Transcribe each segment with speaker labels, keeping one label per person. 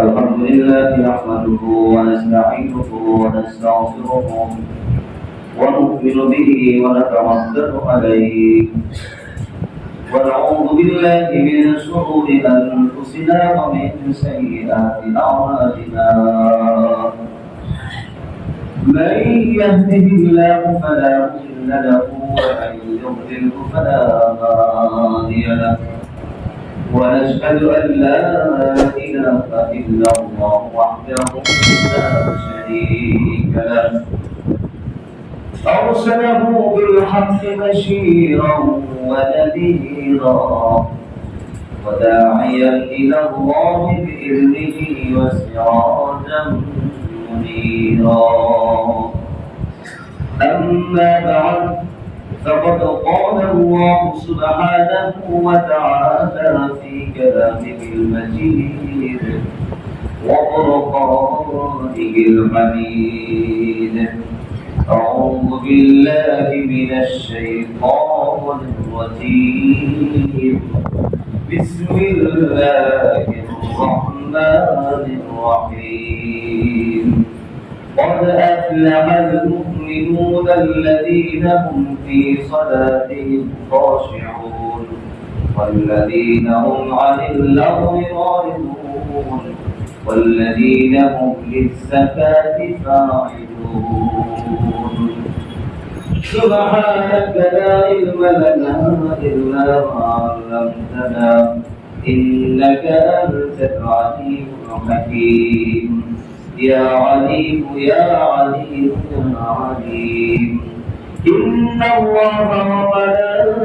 Speaker 1: الحمد لله نحمده ونستعينه ونستغفره ونؤمن به ونتوكل عليه ونعوذ بالله من شرور أنفسنا ومن سيئات أعمالنا من يهده الله فلا مضل له ومن يضلل فلا هادي له ونشهد أن لا إله إلا الله وحده لا شريك له أرسله بالحق بشيرا ونذيرا وداعيا إلى الله بإذنه وسراجا منيرا أما بعد فقد قال الله سبحانه وتعالى في كلامه المجيد وفرقانه الحميد أعوذ بالله من الشيطان الرجيم بسم الله الرحمن الرحيم قد أفلح المؤمنون الذين هم في صلاتهم خاشعون والذين هم عن اللغو معرضون والذين هم للزكاة فاعلون سبحانك لا علم لنا إلا ما علمتنا إنك أنت العليم الحكيم يا عليم يا عليم يا عليم إن الله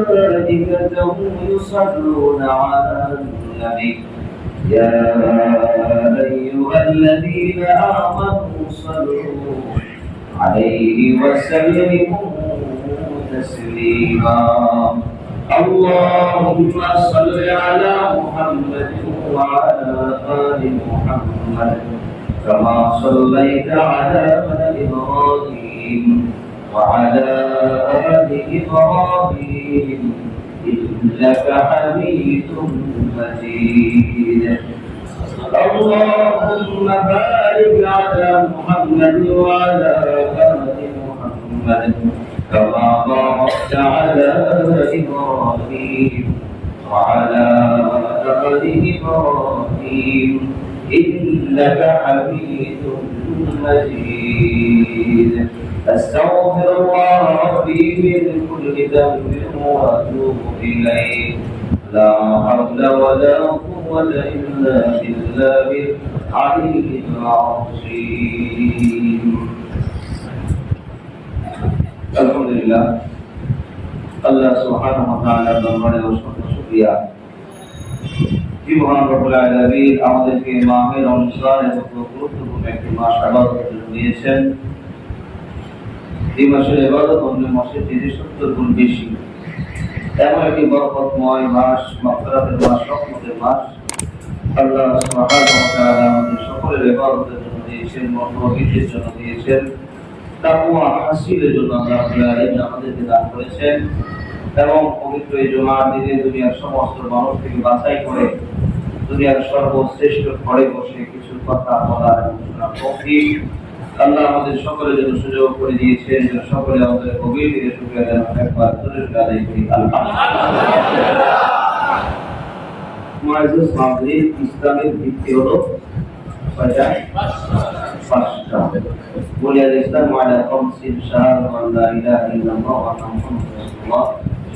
Speaker 1: وملائكته يصلون على النبي يا أيها الذين آمنوا صلوا عليه وسلموا تسليما اللهم صل على محمد وعلى آل محمد كما صليت على إبراهيم وعلى آل إبراهيم إنك حميد مجيد اللهم بارك على محمد وعلى آل محمد كما باركت على إبراهيم وعلى آل إبراهيم إنك حميد مجيد أستغفر الله ربي من كل ذنب وأتوب إليه لا حول ولا قوة إلا بالله العلي العظيم الحمد لله الله سبحانه وتعالى দরবারে অসংখ্য শুকরিয়া কি মহান রব্বুল আলামিন আমাদেরকে মাহে রমজান এর মতো গুরুত্বপূর্ণ একটি মাস ইবাদতের জন্য দিয়েছেন। এই মাসের ইবাদত অন্য মাসের 70 গুণ বেশি। এমন একটি বরকতময় মাস, মাগফিরাতের মাস, রহমতের মাস। আল্লাহ সুবহানাহু ওয়া তাআলা আমাদের সকলের ইবাদতের জন্য দিয়েছেন, মনোবৃদ্ধির জন্য দিয়েছেন, তাকওয়া হাসিলের জন্য আল্লাহ তাআলা আমাদেরকে দান করেছেন এবং পবিত্র এই জুমার দিনে দুনিয়ার সমস্ত মানুষ থেকে বাছাই করে দুনিয়ার সর্বশ্রেষ্ঠ ঘরে বসে কিছু কথা বলার তৌফিক আল্লাহ আমাদের সকলের জন্য সুযোগ করে দিয়েছেন। সকলে আমাদের গভীর দিকে শুকরিয়া জানান, একবার জোরে আদায় করি আলহামদুলিল্লাহ। মুআজ্জিজ মাহফিল ইসলামের ভিত্তি হলো কয়টা? পাঁচটা। বুনিয়াদ ইসলাম আলা খামসিন শাহাদাতু আল্লা ইলাহা ইল্লাল্লাহ ওয়া আন্না মুহাম্মাদার রাসূলুল্লাহ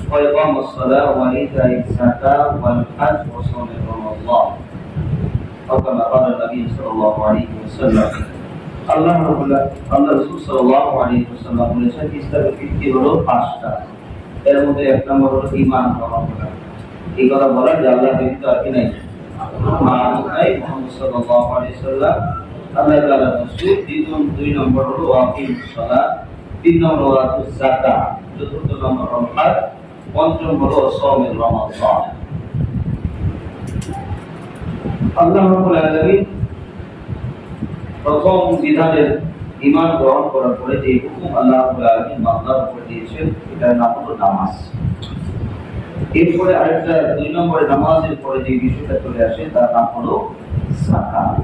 Speaker 1: ওয়া ইকামাস সালাহ ওয়া ইতাইস যাকাত ওয়াল হজ ওয়া সাওম রমাদান। কama qala নবী সাল্লাল্লাহু আলাইহি ওয়াসাল্লাম। আল্লাহ রাসূল সাল্লাল্লাহু আলাইহি ওয়াসাল্লাম বলেছেন ইসলামের ভিত্তি হলো পাঁচটা। এর মধ্যে এক নম্বর হলো ঈমান গ্রহণ করা। এই কথা বলা যে আল্লাহ ব্যতীত আর কি নাই, মাবুদ নাই, মুহাম্মদ সাল্লাল্লাহু আলাইহি ওয়াসাল্লাম আল্লাহ তাআলার রাসূল। দুই নম্বর হলো ওয়াকিমুস সালাত, তিন নম্বর ওয়াতুজ যাকাত, চতুর্থ নম্বর হজ, পঞ্চম হলো সাওম রমাদান। আল্লাহ রাব্বুল আলামিন প্রথম বিধানের ঈমান গ্রহণ করার পরে যে হুকুম আল্লাহ রাব্বুল আলামিন বান্দার উপর দিয়েছেন এটার নাম হলো নামাজ। এরপরে আরেকটা 2 নম্বরে নামাজের পরে যে বিষয়টা চলে আসে তার নাম হলো যাকাত।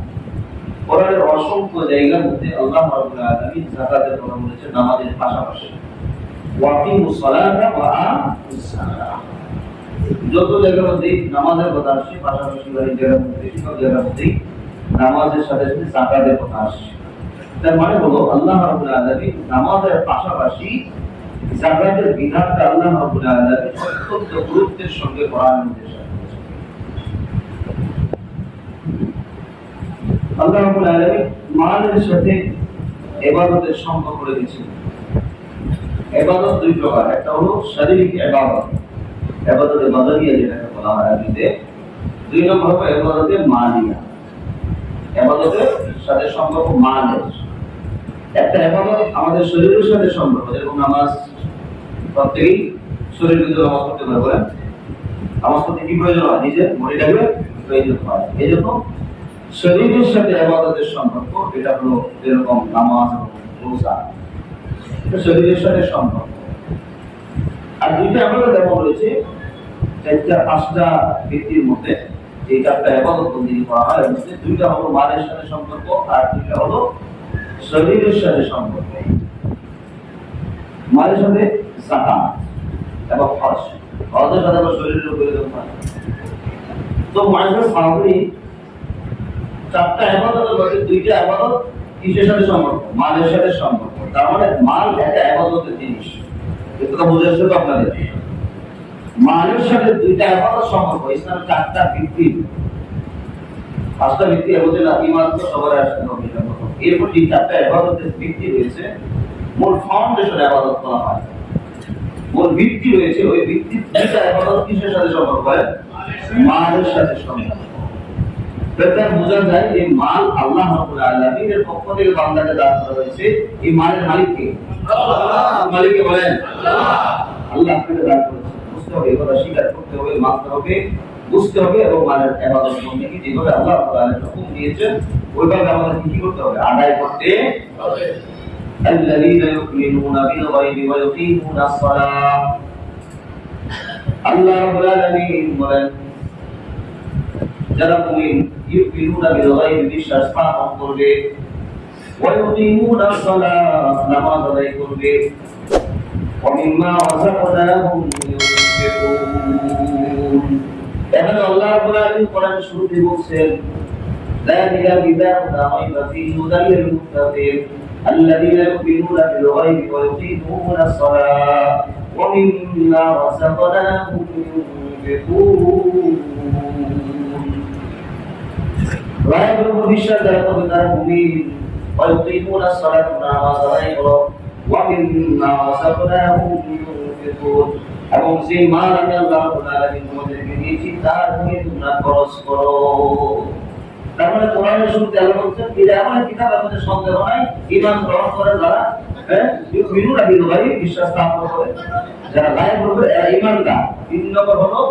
Speaker 1: কোরআনের অসংখ্য জায়গার মধ্যে আল্লাহ রাব্বুল আলামিন যাকাতের কথা বলেছেন নামাজের পাশাপাশি। ওয়াকিমুস সালাতা ওয়া আতুস সালাত। যত জায়গার মধ্যে নামাজের কথা আসে পাশাপাশি ওই জায়গার মধ্যে সব জায়গার মধ্যে নামাজের সাথে সাথে যাকাতের কথা আসে। তার মানে হলো আল্লাহ রাব্বুল আলামিন নামাজের পাশাপাশি যাকাতের বিধানটা আল্লাহ রাব্বুল আলামিন অত্যন্ত গুরুত্বের সঙ্গে কোরআনের মধ্যে আল্লাহ রাব্বুল আলামিন মালের সাথে ইবাদতের সম্পর্ক করে দিয়েছেন। ইবাদত দুই প্রকার, একটা হলো শারীরিক ইবাদত, ইবাদতে বাদানিয়া যেটাকে বলা হয় আরবিতে। 2 নম্বর হলো ইবাদতে মালিয়া, ইবাদতের সাথে সম্পর্ক মালের। একটা ইবাদত আমাদের শরীরের সাথে সম্পর্ক, যেরকম নামাজ প্রত্যেকই শরীর কিন্তু নামাজ পড়তে পারে, নামাজ পড়তে কি প্রয়োজন হয়? নিজের বডিটাকে প্রয়োজন হয়। এই জন্য শরীরের সাথে ইবাদতের সম্পর্ক, এটা হলো যেরকম নামাজ এবং রোজা, এটা শরীরের সাথে সম্পর্ক। আর দুইটা ইবাদত যেমন রয়েছে, 4টা ব্যক্তির মধ্যে যে 4টা ইবাদত বন্দী করা হয়, এর মধ্যে 2টা হলো মালের সাথে সম্পর্ক আর 2টা হলো শরীরের সাথে সম্পর্ক। মালের সাথে যাকাত এবং হজ, হজের সাথে আবার শরীরের উপরে হয়। তো মালের সামগ্রী 4টা ইবাদতের মধ্যে 2টা ইবাদত কিসের সাথে সম্পর্ক? মালের সাথে সম্পর্ক। তার মানে মাল একটা ইবাদতের জিনিস। এটা বুঝাচ্ছে তো আপনাদের। মালের সাথে 2টা ইবাদত সম্পর্ক। ইসলামের 4টা ভিত্তি, 5টা ভিত্তি হচ্ছে না, ঈমান তো সবার আসতে হবে। এরপর যে 4টা ইবাদতের ভিত্তি রয়েছে, মূল ফাউন্ডেশন ইবাদত করা হয়, মূল ভিত্তি রয়েছে, ওই ভিত্তির 2টা ইবাদত কিসের সাথে সম্পর্ক হয়? মালের সাথে সম্পর্ক। এটা বোঝা যায় যে মাল আল্লাহ রাব্বুল আলামিনের পক্ষ থেকে বান্দাকে দান করা হয়েছে। এই মালের মালিক কে? আল্লাহ। মালিককে বলেন আল্লাহ। আল্লাহ আপনাকে দান করেছে, বুঝতে হবে, এটা স্বীকার করতে হবে, মানতে হবে, বুঝতে হবে এবং মালের ইবাদত বন্দেগী যেভাবে আল্লাহ রাব্বুল আলামিন হুকুম দিয়েছেন ওইভাবে আমাদের কি করতে হবে? আদায় করতে হবে। আল্লাযীনা ইউমিনুনা বিল গায়বি ওয়া ইউকিমুনাস সালাহ। আল্লাহ রাব্বুল আলামিন বলেন যারা মুমিন ইউমিনুনা বিল গায়বি, বিশ্বাস স্থাপন করবে, ওয়া ইউকিমুনাস সালাহ, নামাজ আদায় করবে, ওয়া মিম্মা রাযাকনাহুম ইউনফিকুন। এখানে আল্লাহ রাব্বুল আলামিন কোরআনের শুরুতে বলছেন যালিকা কিতাবুন লা রাইবা ফীহি হুদাল লিল মুত্তাকিন আল্লাযীনা ইউমিনুনা বিল গায়বি ওয়া ইউকিমুনাস সালাহ ওয়া মিম্মা রাযাকনাহুম ইউনফিকুন। রায়বের উপর বিশ্বাস যারা করবে তারা মুমিন, ওয়া ইউকিমুনাস সালাত, নামাজ আদায় করো, ওয়া মিম্মা রাযাকনাহুম ইউনফিকুন, এবং যে মাল আমি আল্লাহ রাব্বুল আলামিন তোমাদেরকে দিয়েছি তার থেকে তোমরা খরচ করো। তার মানে কোরআনের শুরুতে আল্লাহ বলছেন এটা এমন কিতাব আপনাদের সন্দেহ নাই, ঈমান গ্রহণ করে যারা ইউমিনুনা বিল গায়বি, বিশ্বাস স্থাপন করে, যারা গায়ব করবে এরা ঈমানদার। 3 নম্বর হলো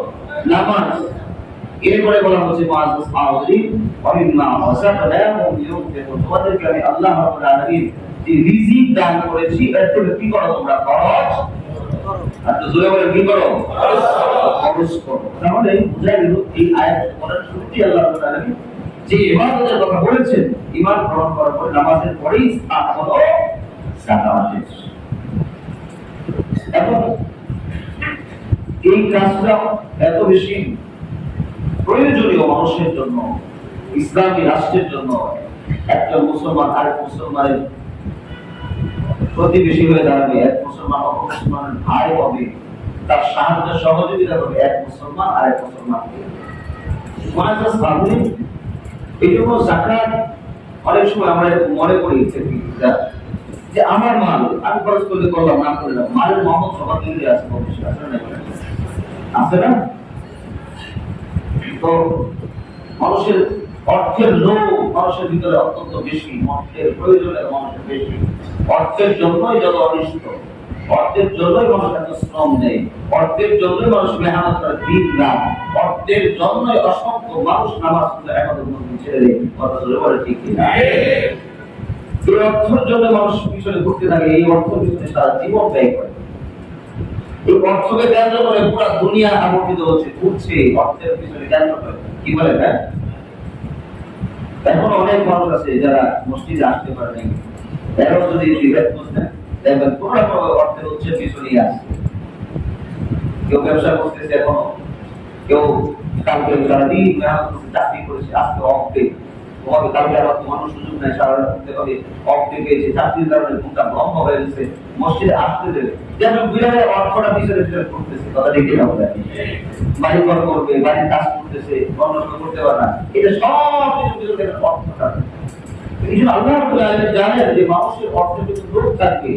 Speaker 1: নামাজ। এরপরে বলা হচ্ছে মুআজ্জাজ আউযি ওয়া মিম্মা রাযাকনাহুম ইউনফিকুন, তোমাদেরকে আমি আল্লাহ রাব্বুল আলামিন যে রিজিক দান করেছি এর থেকে কি করো? তোমরা খরচ করো। আর তো জোরে বলে কি করো? খরচ করো। তাহলে বুঝা গেল এই আয়াত পড়ার শুরুতেই আল্লাহ রাব্বুল আলামিন যে ইবাদতের কথা বলেছেন, ঈমান গ্রহণ করার পরে নামাজের পরেই স্থান হলো যাকাতের। এখন এই কাজটা এত বেশি প্রয়োজনীয় মানুষের জন্য, ইসলামী রাষ্ট্রের জন্য। একটা মুসলমান আরেক মুসলমানের প্রতিবেশী হয়ে দাঁড়াবে, এক মুসলমান অপর মুসলমানের ভাই হবে, তার সাহায্য সহযোগিতা করবে এক মুসলমান আরেক মুসলমানকে। মুআজ্জাজ আউযি, এই জন্য যাকাত অনেক সময় আমরা মনে করি যে আমার মাল আমি খরচ করলে করলাম, না করলাম। মালের মহৎ সবার দিকে আছে, আছে না? তো মানুষের অর্থের লোভ মানুষের ভিতরে অত্যন্ত বেশি, অর্থের প্রয়োজনের মানুষের বেশি, অর্থের জন্যই যত অনিষ্ট, অর্থের জন্যই মানুষ এত শ্রম নেই, অর্থের জন্যই মানুষ মেহনত করে দিন রাত, অর্থের জন্যই অসংখ্য মানুষ নামাজ ইবাদত ছেড়ে দেয়। কথা বলে ঠিক কিনা? এই অর্থের জন্য মানুষ পিছনে ঘুরতে থাকে, এই অর্থের পিছনে সারা জীবন ব্যয় করে। এই অর্থকে কেন্দ্র করে পুরো দুনিয়া আবর্তিত হচ্ছে, ঘুরছে অর্থের পিছনে কেন্দ্র করে। কি বলে? হ্যাঁ, এখন অনেক মানুষ আছে যারা মসজিদে আসতে পারে নাই, এখন যদি বিভেদ বুঝতেন দেখবেন পুরো অর্থের উৎসের পিছনেই আছে। কেউ ব্যবসা করতেছে এখনো, কেউ কালকে সারাদিন মেহনত করছে, চাকরি করেছে, আজকে অফ ডে, তোমাকে কালকে আবার তোমার সুযোগ নেই, সারা করতে হবে, অফ ডে পেয়েছে, চাকরির কারণে ঘুমটা বন্ধ হয়ে গেছে, মসজিদে আসতে দেবে, যেন বিরাট অর্থটা পিছনে ফেরত করতেছে। কথা দেখে না বলে বাড়ি ঘর করবে, বাড়ির কাজ করতেছে, অন্য করতে পারে না, এটা সব কিছু পিছনে অর্থটা। এই জন্য আল্লাহ রাব্বুল আলামিন জানেন যে মানুষের অর্থের পিছনে লোভ থাকবে,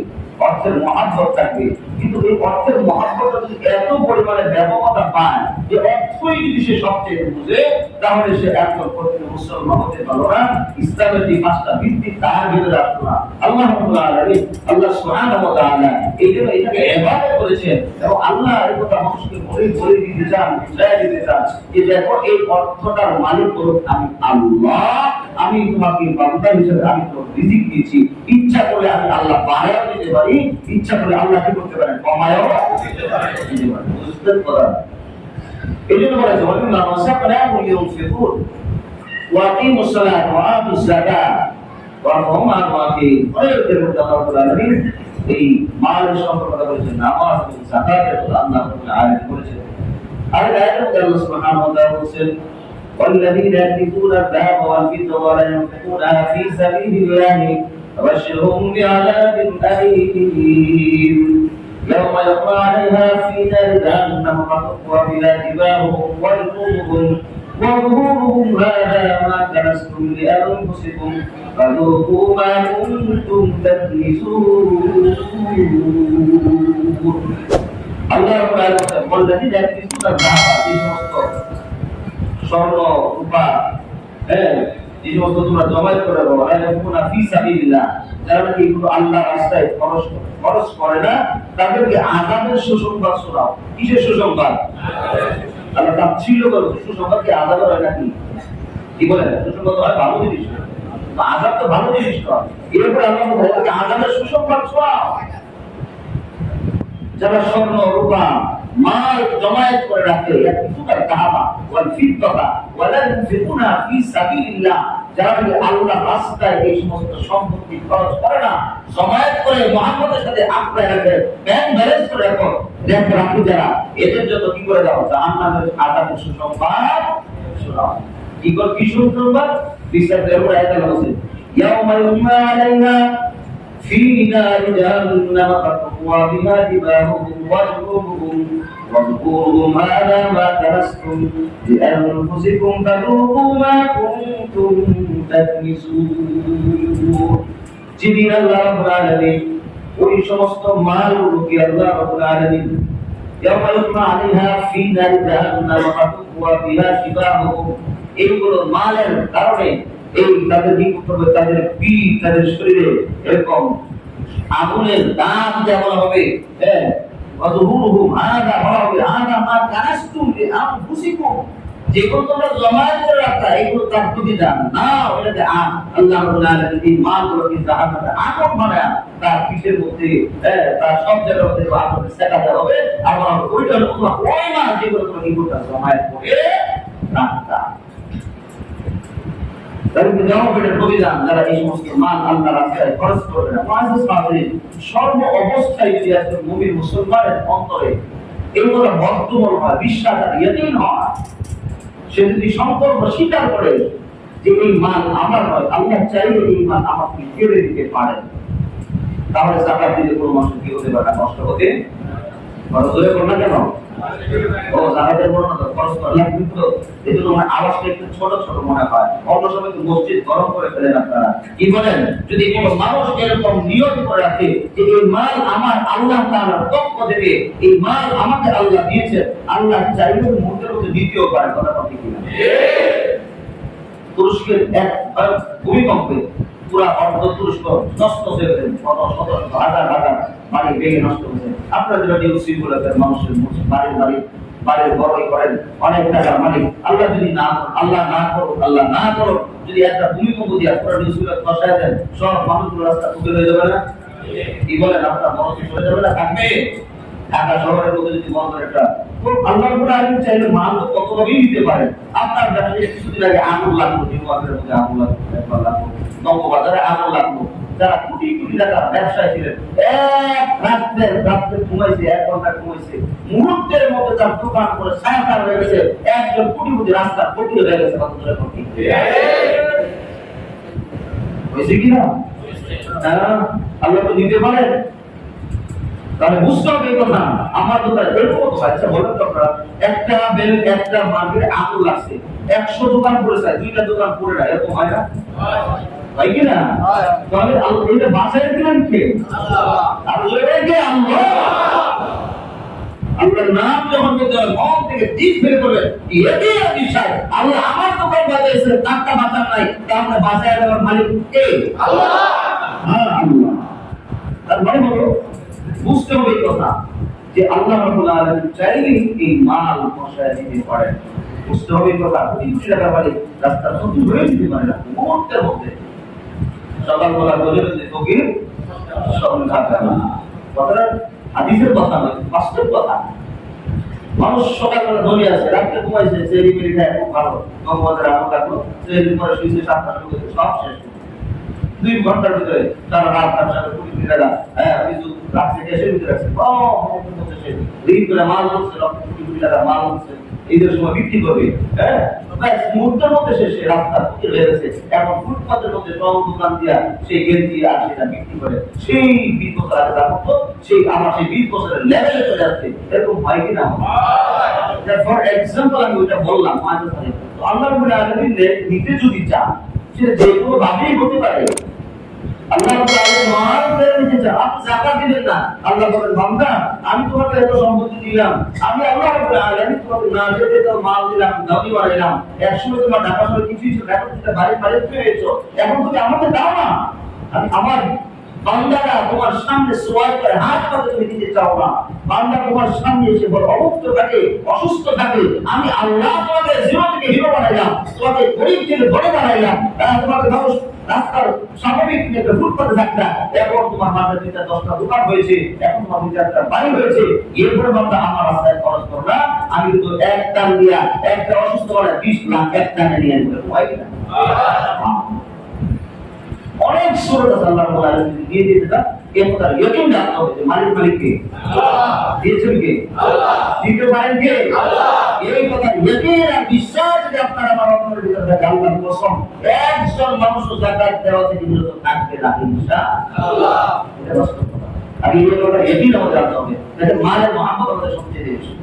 Speaker 1: অর্থের মহাব্বত থাকবে, কিন্তু এই অর্থের মহাব্বতটা যদি এত পরিমাণে ব্যাপকতা পায় যে অর্থই যদি সে সবচেয়ে বুঝে, তাহলে সে একজন প্রকৃত মুসলমান হতে পারলো না, ইসলামের যে পাঁচটা ভিত্তি তার ভিতরে আসলো না। আল্লাহ রাব্বুল আলামিন, আল্লাহ সুবহানাহু ওয়া তাআলা এই জন্য এটাকে ইবাদত করেছেন, এবং আল্লাহ এই কথা মানুষকে বলে দিতে চান, বুঝাই দিতে চান যে দেখো এই অর্থটার মালিক হলো আমি আল্লাহ, আমি তোমাকে বান্দা হিসেবে আমি তোমাকে রিজিক দিয়েছি, ইচ্ছা করলে আমি আল্লাহ বাড়ায়ও দিতে পারি, ইচ্ছা করলে আল্লাহ কি করতে পারেন, কমায়ও দিতে পারেন। বুঝতে পারেন? এই জন্য বলেছে ওয়াল্লাহ ওয়াসাফনাহু লিয়ুনফিকুন ওয়া আকিমুস সালাত ওয়া আতুজ যাকাত ওয়া হুম রাকিবুন। এর মধ্যে আল্লাহ রাব্বুল আলামিন এই মালের সম্পর্কে কথা বলেছেন, নামাজ এবং যাকাতের কথা আল্লাহ রাব্বুল আলামিন বলেছেন। আর আয়াতের মধ্যে আল্লাহ সুবহানাহু ওয়া তাআলা বলেছেন والذين يكنزون الذهب والفضة ولا ينفقونها في سبيل الله فبشرهم بعذاب أليم يوم يقع عليها في نار جهنم فتقوى بها جباههم وظهورهم هذا ما كنزتم لأنفسكم فذوقوا ما كنتم تكنزون الله تعالى والذين يكنزون الذهب স্বর্ণ রূপা, হ্যাঁ, এই সমস্ত তোমরা জমায়েত করে রাখো, আলাইকুনা ফি সাবিলিল্লাহ, যারা নাকি এগুলো আল্লাহর রাস্তায় খরচ করে না, তাদেরকে আযাবের সুসংবাদ শোনাও। কিসের সুসংবাদ? আল্লাহ তাফসীর করে সুসংবাদ কি আযাবের হয় নাকি? কি বলে? সুসংবাদ হয় ভালো জিনিস, তো আযাব তো ভালো জিনিস নয়। এরপরে আল্লাহ বলে আযাবের সুসংবাদ শোনাও। যারা স্বর্ণ রূপা মাল জমায়েত করে রাখে, ইয়াকুতুল কাবা ওয়াল ফিদ্দাতা ওয়ালা ইউনফিকুনা ফি সাবিলিল্লাহ, যারা আল্লাহর রাস্তায় এই সমস্ত সম্পত্তি খরচ করে না, জমায়েত করে মুহাম্মদের সাথে আঁকড়ে রাখে, ব্যাংক ব্যালেন্স করে রাখে, যারা এদের জন্য কি করে দাও, জাহান্নামের আযাবের সুসংবাদ শোনাও। কি সুসংবাদ? বিস্তারিত আয়াতে বলেছে ইয়াউমা ইউমা আলাইহা في نار جهنم فتقوى بها جباههم وجنوبهم وظهورهم هذا ما كنزتم لأنفسكم فذوقوا ما كنتم تكنزون। যেদিন আল্লাহ রাব্বুল আলামিন ওই সমস্ত মালগুলোকে আল্লাহ রাব্বুল আলামিন ইয়াউমা ইউমা আলাইহা ফি নার জাহান্নাম ফাতুকওয়া বিহা জিবাহুম, এইগুলো মালের কারণে এই তাদের কি করবে, তাদের পিঠ, তাদের শরীরে এরকম আগুনের দাগ যেমন হবে, হ্যাঁ, ওয়াজুহুরুহুম হাযা হবে হাযা মা কানাসতুম লিআনফুসিকুম, যেগুলো তোমরা জমায়েত করে রাখতা এগুলো তার প্রতিদান না, ওটাকে আল্লাহ রাব্বুল আলামিন এই মালগুলোকে জাহান্নামে আগুন বানায় তার পিঠের মধ্যে, হ্যাঁ, তার সব জায়গার মধ্যে আগুন সেটাতে হবে, আবার ওইটার তোমরা ওই মাল যেগুলো তোমরা কি করতা, জমায়েত করে রাখতা। যারা এই সমস্ত মাল আল্লাহর রাস্তায় খরচ করবে না, সর্ব অবস্থায় যদি একজন মুমিন মুসলমানের অন্তরে এগুলো বদ্ধমূল হয়, বিশ্বাস আর ইয়াকিন হয়, সে যদি সংকল্প স্বীকার করে যে এই মাল আমার নয়, আল্লাহ চাইলে এই মাল আমাকে কেড়ে দিতে পারে, তাহলে যাকাত দিলে কোনো মানুষ কি হতে পারে না, কষ্ট হতে জোরে করো না কেন? ও জাকাতের বড় না খরচ করলাম, কিন্তু এজন্য আমার আওয়াজটা একটু ছোট ছোট মনে হয়। অন্য সময় তো মসজিদ গরম করে ফেলেন আপনারা, কি বলেন? যদি কোনো মানুষ এরকম নিয়ত করে রাখে যে এই মাল আমার আল্লাহ তাআলার পক্ষ থেকে, এই মাল আমাকে আল্লাহ দিয়েছে, আল্লাহ চাইলে মুহূর্তের মধ্যে দ্বিতীয় পারে, কথা কথা কি না? তুরস্কের এক ভূমিকম্পে পুরা অর্ধ তুরস্ক নষ্ট হয়ে গেছে, শত শত হাজার হাজার বাড়ি ভেঙে নষ্ট হয়েছে। আপনারা যেটা নিউজ গুলোতে মানুষের বাড়ির বড়ই করেন অনেক টাকার মালিক, আল্লাহ যদি না আল্লাহ না করো যদি একটা ভূমিকম্প দিয়ে পুরো নিউজ গুলো ফসায় দেন, সব মানুষগুলো রাস্তা খুঁজে হয়ে যাবে না? কি বলেন? আপনার মনে চলে যাবে না? থাকবে ঢাকা শহরের মধ্যে যদি বন্দর একটা, তো আল্লাহ রাব্বুল আলামিন চাইলে মাল তো কতভাবেই দিতে পারে। আপনার ব্যবসায় কিছুদিন আগে আগুন লাগলো, জীবনের মধ্যে আগুন লাগলো, একবার লাগলো, নববাজারে আগুন লাগলো, যারা কোটি কোটি টাকার ব্যবসায় ছিলেন, এক রাত্রে ঘুমাইছে, 1 ঘন্টা ঘুমাইছে, মুহূর্তের মধ্যে তার দোকান করে ছায়াকার হয়ে গেছে, একজন কোটিপতি রাস্তা কোটি হয়ে গেছে। হয়েছে কিনা? আল্লাহ তো দিতে পারেন। তাহলে বুঝতে হবে এই কথা। আমার দোকান এরকম তো আচ্ছা বলেন তো আপনারা, একটা মার্কেটে আগুন লাগছে, 100 দোকান পড়ে যায়, 2টা দোকান পড়ে না, এরকম হয় না? হয় কি না? তাহলে আল্লাহ এটা বাঁচাই দিলেন কে? আল্লাহ কে? আল্লাহ। আল্লাহর নাম যখন বলতে হয়, মন থেকে দিক ফেলে বলে এটাই বিষয়, আল্লাহ আমার দোকান বাঁচাইছে, তারটা বাঁচার নাই, তাহলে বাঁচাই দেওয়ার মালিক কে? আল্লাহ। হ্যাঁ, আল্লাহ। তার মানে হলো বুঝতে হবে এই কথা যে আল্লাহ রাব্বুল আলামিন চাইলে এই মাল পৌঁছায় দিতে পারেন। বুঝতে হবে এই কথা। কোটি কোটি টাকা বাড়ি রাস্তা নতুন হয়ে দিতে পারে না মুহূর্তের মধ্যে। সকালবেলা বলে যে ফকির সন্ধ্যা বেলা, কথাটা হাদিসের কথা নয়, বাস্তব কথা। মানুষ সকালবেলা ধনী আছে, রাত্রে ঘুমাইছে, সেরি মেরি খায়, খুব ভালো, নববাজারে আলো লাগলো, সেরি পরে শুয়েছে, 7টা সময় সব শেষ। 2 ঘন্টার ভিতরে তারা রাত ব্যবসাকে কোটি কোটি টাকা কিছু রাখছে, গ্যাসের ভিতরে রাখছে, ঋণ করে মাল হচ্ছে, লক্ষ কোটি কোটি টাকা মাল হচ্ছে, ঈদের সময় বিক্রি করবে। হ্যাঁ, মুহূর্তের মধ্যে শেষে রাস্তা ফুটে হয়েছে, এখন ফুটপাতের মধ্যে সব দোকান দিয়া সেই গেট দিয়ে আর সেটা বিক্রি করে, সেই 20 বছর আগে যা করতো সেই আমার সেই 20 বছরের লেভেলে চলে যাচ্ছে। এরকম হয় কিনা? ফর এক্সাম্পল আমি ওইটা বললাম মাঝে মাঝে। তো আল্লাহ রাব্বুল আলামিন নিতে যদি চান সেটা যে কোনো ভাবেই হতে পারে। আল্লাহ রাব্বুল আলামিন মাল ফেরত নিতে চান, আপনি যাকাত দিবেন না, আল্লাহ বলেন বান্দা আমি তোমাকে এত সম্পত্তি দিলাম, আমি আল্লাহ রাব্বুল আলামিন তোমাকে না যেতে তো মাল দিলাম, দাবি বাড়াইলাম, একসময় তোমার ঢাকা শহরে কিছুই ছিল, এখন তুমি বাড়ি পেয়েছো, এখন তুমি আমাকে দাও না। আমি আমার বান্দারা তোমার সামনে সোয়াল করে হাত পাতে তুমি দিতে চাও না, বান্দা তোমার সামনে এসে বড় অবস্থ থাকে, অসুস্থ থাকে, আমি আল্লাহ তোমাকে জিরো থেকে হিরো বানাইলাম, তোমাকে গরিব থেকে বড় বানাইলাম, তোমাকে মানুষ রাস্তার স্বাভাবিক একটা ফুটপাতে থাকতা, এখন তোমার মাঝে 2টা 10টা দোকান হয়েছে, এখন তোমার 2-4টা বাড়ি হয়েছে, এরপরে বান্দা আমার রাস্তায় খরচ করো না, আমি কিন্তু এক টান দিয়া একটা অসুস্থ মানে 20 লাখ এক টানে নিয়ে আসবো। হয় কিনা? অনেক সুরত আছে আল্লাহ রাব্বুল আলামিন দিয়ে দিয়েছেন, এর তার ইয়াকিন রাখতে হবে যে মালিক কে? আল্লাহ। দিয়েছেন কে? আল্লাহ। দিতে পারেন কে? আল্লাহ। এই কথা ইয়াকিন আর বিশ্বাস যদি আপনার আমার অন্তরের ভিতরে থাকে, আল্লাহর কসম একজন মানুষ যাকাত দেওয়া থেকে বিরত থাকবে না ইনশাআল্লাহ। এটা বাস্তব কথা। আর এই কথা ইয়াকিন আমাদের রাখতে হবে। যাতে মায়ের মহব্বত আমাদের সবচেয়ে বেশি।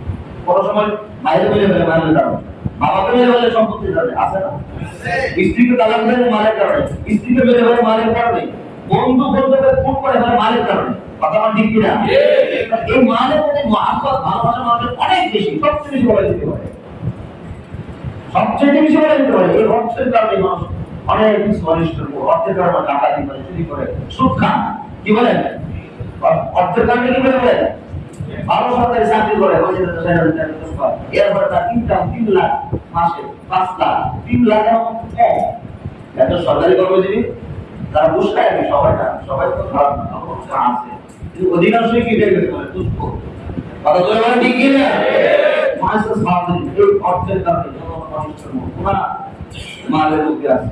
Speaker 1: কোন সময় মায়ের মিলে ফেলে মায়ের কারণে, বাবাকে মিলে ফেলে সম্পত্তির কারণে, আছে না? স্ত্রীকে তালাক দেয় মালের কারণে, স্ত্রীকে মেরে ফেলে মালের কারণে, বন্ধু বন্ধুকে খুন করে ফেলে মালের কারণে। কথা আমার ঠিক কিনা? এই মালের মধ্যে মহব্বত ভালোবাসা মানুষের অনেক বেশি, সবচেয়ে বেশি বলা যেতে পারে, সবচেয়ে বেশি বলা যেতে পারে। এই অর্থের কারণে মানুষ অনেক কিছু অনিষ্ট করে, অর্থের কারণে ডাকাতি করে, চুরি করে, সুদ খান, কি বলেন? অর্থের কারণে কি বলে? ভালো সরকারি চাকরি করে, এরপরে তার ইনকাম 3 লাখ, মাসে 5 লাখ, 3 লাখ কম। এত সরকারি কর্মজীবী তারা ঘুষ খায়, সবাই না, সবাই তো খারাপ না, আছে, কিন্তু অধিকাংশই কি হয়ে গেছে মানে তুষ্প। কথা বলে মানে ঠিক কি না? মানুষের সামনে এই অর্থের কারণে মালের মধ্যে আছে।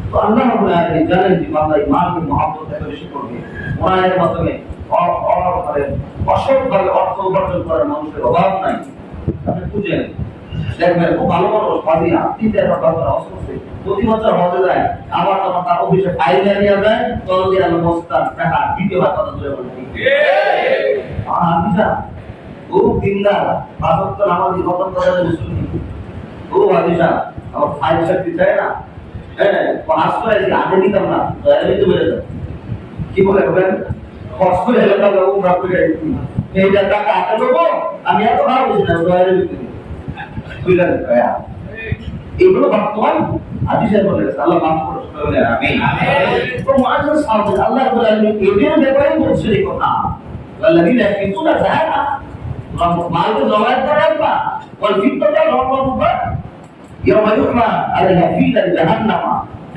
Speaker 1: তো আল্লাহ রাব্বুল আলামিন জানেন যে বান্দা এই মালকে মহব্বত এত বেশি করবে, ওনার মাধ্যমে অসৎভাবে অর্থ উপার্জন করার মানুষের অভাব নাই। আপনি খুঁজেন দেখবেন, খুব ভালো মানুষ পাবি, আপনিতে একটা দরকার অসুস্থ, প্রতি বছর হতে যায়, আবার তখন তার অফিসে ফাইল নিয়ে যায়, তখন দিয়ে আমি বস্তার টাকা দিতে হয়, কথা ধরে বলছি আদিসা খুব দিনদার, 5 ওয়াক্ত নামাজি, খতম করা মুসলিম, খুব আদিসা, আমার ফাইল শক্তি চায় না, হ্যাঁ পাস করে আগে দিতাম না, দয়ালে তো বেড়ে যায়, কি বলে খরচ করে এলাকা উমরা করে এইটা টাকা হাতে দেবো, আমি এত ভালো বুঝি না, দয়ালে বিক্রি বুঝলেন? এগুলো বর্তমান হাদিসের বলে আল্লাহ মাফ করে আমিন। তো মুআজ্জিজ সাহেব আল্লাহ রাব্বুল আলামিন এদের ব্যাপারে বলছেন এই কথা, والذين يكنزون الذهب মালকে জমায়েত করে রাখবা, ওয়াল ফিদ্দাতা রাখবা, يوم يحمى عليها في جهنم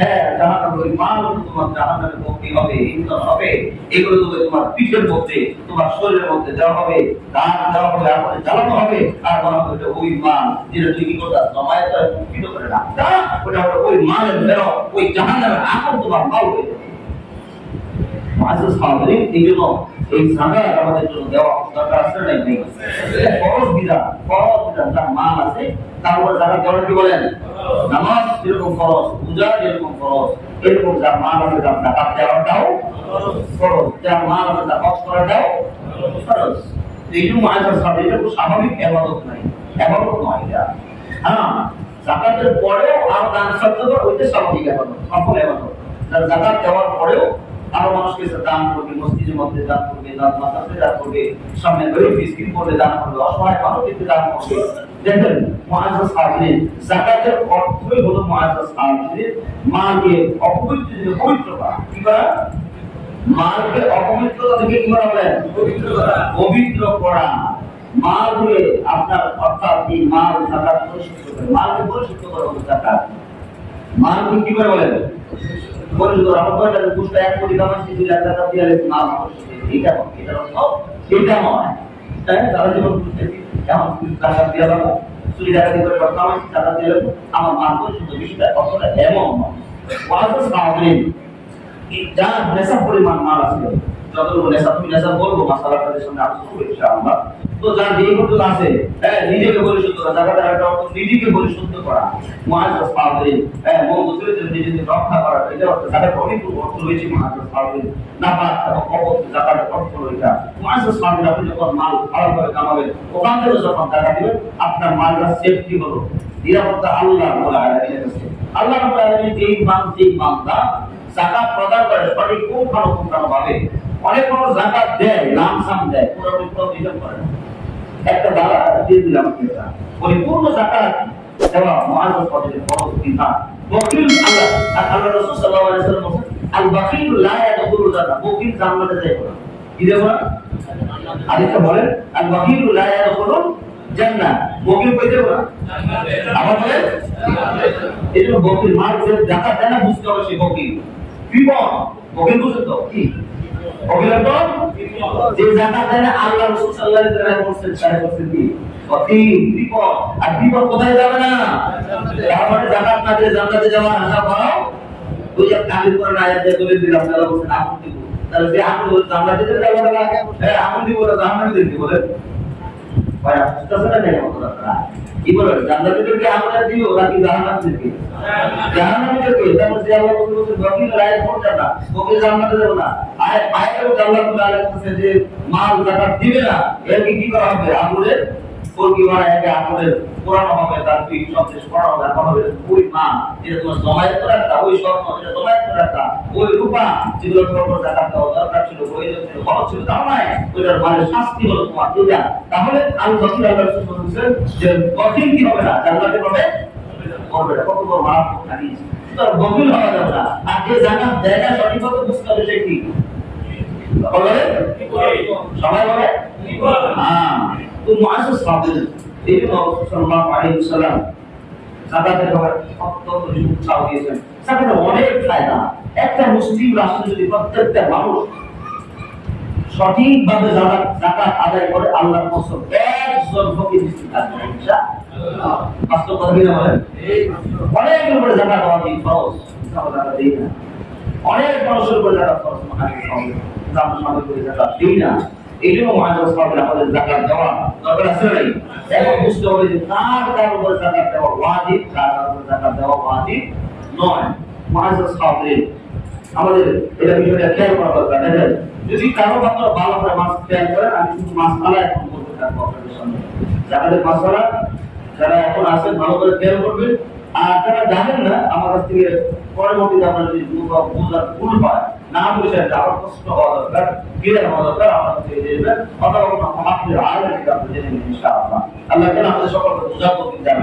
Speaker 1: হ্যাঁ জাহান্নাম ওই মাল তোমার জাহান্নামের মুক্তি হবে, ইন্ধন হবে, এগুলো তোমার পিঠের মধ্যে তোমার শরীরের মধ্যে দেওয়া হবে, দান দেওয়া হবে, আগুনে জ্বালানো হবে, আর বলা হবে ওই মাল যেটা তুই কি করতা জমায়েত করে মুক্তি করে রাখতা, ওটা ওই মালের বেরো ওই জাহান্নামের আগুন তোমার মাল হয়ে যাবে। মুআজ্জাজ হাজিরিন, এই জন্য এই জাকাত আমাদের জন্য দেওয়া দরকার আছে না নেই? এটা ফরজ বিধান, যার মাল আছে তার উপর জাকাত দেওয়া কি বলেন? নামাজ যেরকম ফরজ, পূজা যেরকম ফরজ, এরকম যার মাল আছে তার জাকাত দেওয়াটাও ফরজ, যার মাল আছে তার হজ করাটাও ফরজ। এই জন্য মুআজ্জাজ হাজিরিন, এটা খুব স্বাভাবিক ইবাদত নাই, ইবাদত নয় এটা। হ্যাঁ, জাকাতের পরেও আর দান সত্য ওইটা স্বাভাবিক ইবাদত, সফল ইবাদত। যার জাকাত দেওয়ার পরেও আরো মানুষকে দান করবে, মসজিদের মধ্যে দান করবে, মাদ্রাসাতে দান করবে, সামনে গরিব মিসকিন করবে দান করবে, অসহায় মানুষকে দান করবে। দেখেন মুআজ্জাজ হাজিরিন, যাকাতের অর্থই হলো মুআজ্জাজ হাজিরিন মালকে অপবিত্র থেকে পবিত্র করা। কি করা? মালকে অপবিত্রতা থেকে কি করা বলেন? পবিত্র করা। মাল দিয়ে আপনার অর্থাৎ এই মাল যাকাত পরিশুদ্ধ করে, মালকে পরিশুদ্ধ করা হলো যাকাত। মালকে কি করে বলেন? পরিশুদ্ধ। আমরা কয়টা পুষ্টা 1 কোটি কামাচ্ছি, 2 লাখ টাকা দিয়ে আলেন মাল পরিশুদ্ধ, এটা অর্থ এটা নয়। তাই সারা জীবন বুঝতেছি কেমন টাকা দিয়ে দেবো, চুরি টাকা দিয়ে করে কামাচ্ছি, টাকা দিয়ে দেবো, আমার মাল পরিশুদ্ধ, বিষয়টা অর্থটা এমন নয়। মুআজ্জাজ হাজিরিন, যা নেশাব পরিমাণ মাল আছে, যতটুকু নেশাব, তুমি নেশাব বলবো মাসালাটার সামনে আলোচনা করবো ইনশাআল্লাহ। তো যার যেই পর্যন্ত আছে, নিজেকে পরিশুদ্ধ করা, জাকাতের একটা অর্থ নিজেকে পরিশুদ্ধ করা। মুআজ্জাজ হাজিরিন, মন মুসলিমদের নিজেকে রক্ষা করা, এটা অর্থ জাকাত অনেক অর্থ রয়েছে। মুআজ্জাজ হাজিরিন, নাপাক এবং অপবিত্র জাকাতের অর্থ রয়েছে। মুআজ্জাজ হাজিরিন, আপনি যখন মাল হালাল করে কামাবেন, ওখান থেকে যখন টাকা দিবেন, আপনার মালটা সেফটি হলো, নিরাপত্তা আল্লাহ রাব্বুল আলামিনের কাছে। আল্লাহ রাব্বুল আলামিন যেই বান্দা যাকাত প্রদান করে সঠিক কোন ভাবে, অনেক মানুষ যাকাত দেয়, লামসাম দেয়, পুরোপুরি প্রতিদান করে না। একটা দালা দিয়ে দিলাম, পরিপূর্ণ যাকাত দেওয়া মুআজ্জাজ হাজিরিন ফরজ বিধান। বকিল আল্লাহ রাসূল সাল্লাল্লাহু আলাইহি ওয়াসাল্লাম বলেন, আল বাকিল লা ইয়াদখুলুল জান্নাহ, বকিল জান্নাতে যাবে না। কি দেব না? আরেকটা বলেন, আল বাকিল লা ইয়াদখুলুল জান্নাহ, বকিল কই দেব না? আবার বলেন, এই যে বকিল মাল যে যাকাত দেয় না, বুঝতে হবে সে বকিল বিপদ। বকিল বুঝে তো কি বকিল? তো যে যাকাত দেয় না, আল্লাহ রাসূল সাল্লাল্লাহু আলাইহি ওয়াসাল্লাম বলেছেন, সাহেব বলেছেন কি বকিল বিপদ। আর বিপদ কোথায় যাবে না? তার মানে যাকাত না দিলে জান্নাতে যাওয়ার আশা পাও। ওই যে কালির কোরআন আয়াত দিয়ে বলে দিলাম, আল্লাহ বলেছেন আপনি দিব, তাহলে যে আপনি জান্নাতে যাবেন না, আপনি দিব না, জাহান্নামে দিতে বলেন ভাই, বুঝতেছেন না? কেন কথা কি বলেন? জান্নাতে দিতে আমরা দিব নাকি জাহান্নামে দিতে? জাহান্নামে দিতে। তারপর যে আল্লাহ বলেছেন বকিল রায় করতে না, বকিল জান্নাতে দেব না। আয়াত আয়াতেও আল্লাহ তাআলা বলেছেন যে মাল যাকাত দিবে না, এর কি করা হবে? আগুনের পরকি বানায় একে আগুনের পোড়ানো হবে, তার পিঠ সবশেষ করা হবে। এখন হবে ওই মাল যেটা তোমার জমায়েত করে রাখতা, ওই স্বর্ণ যেটা জমায়েত করে রাখতা, ওই রূপা যেগুলোর উপর যাকাত দেওয়া দরকার ছিল, প্রয়োজন ছিল, খরচ ছিল, তাও নাই, ওইটার মানে শাস্তি হলো তোমার এটা। তাহলে আমি যখন আল্লাহ রাসূল বলেছেন যে কঠিন কি হবে না, জান্নাতে পাবে করবে না। কত বড় মাপ হাদিস। তো গভীর হওয়া যাবে না। আর যে জাকাত দেয় না সঠিকভাবে বুঝতে হবে সে কি বলে, সবাই বলে হ্যাঁ। তো মুআজ্জাজ হাজিরিন, এই জন্য রাসূল সাল্লাল্লাহু আলাইহি ওয়াসাল্লাম যাকাতের ব্যাপারে অত্যন্ত উৎসাহ দিয়েছেন। যাকাতের অনেক ফায়দা। একটা মুসলিম রাষ্ট্রে যদি প্রত্যেকটা মানুষ সঠিকভাবে যাকাত আদায় করে, আল্লাহর কসম একজন ফকির মিসকিন থাকবে না ইনশাআল্লাহ। বাস্তব কথা কি বলেন? অনেকের উপরে যাকাত দেওয়া ফরজ, আমরা যাকাত দেই না। অনেক মানুষের উপরে যাকাত ফরজ, আমরা সবাই করে যাকাত দেই না। এই জন্য মুআজ্জাজ হাজিরিন, আমাদের যাকাত দেওয়া দরকার আছে না? এখন বুঝতে হবে যে কার উপরে যাকাত দেওয়া ওয়াজিব, কার উপরে যাকাত দেওয়া ওয়াজিব নয়। মুআজ্জাজ হাজিরিন, আমাদের এটা বিষয়টা খেয়াল করা দরকার। দেখেন, যদি কারো মাত্র ভালো করে মাস খেয়াল করেন, আমি শুধু মাসআলা এখন বলতে থাকবো আপনাদের সামনে। যাদের মাসআলা যারা এখন আছেন ভালো করে খেয়াল করবেন। আর যারা জানেন না, আমার কাছ থেকে পরবর্তীতে আপনার যদি বুঝার ভুল হয়, না বুঝে যাওয়ার কষ্ট হওয়া দরকার, ক্লিয়ার হওয়া দরকার, আমার কাছে জেনে অথবা কোনো মহাত্মের আগে থেকে আপনি জেনে নিন ইনশাআল্লাহ। আল্লাহ যেন আমাদের সকলকে বোঝার করতে চান।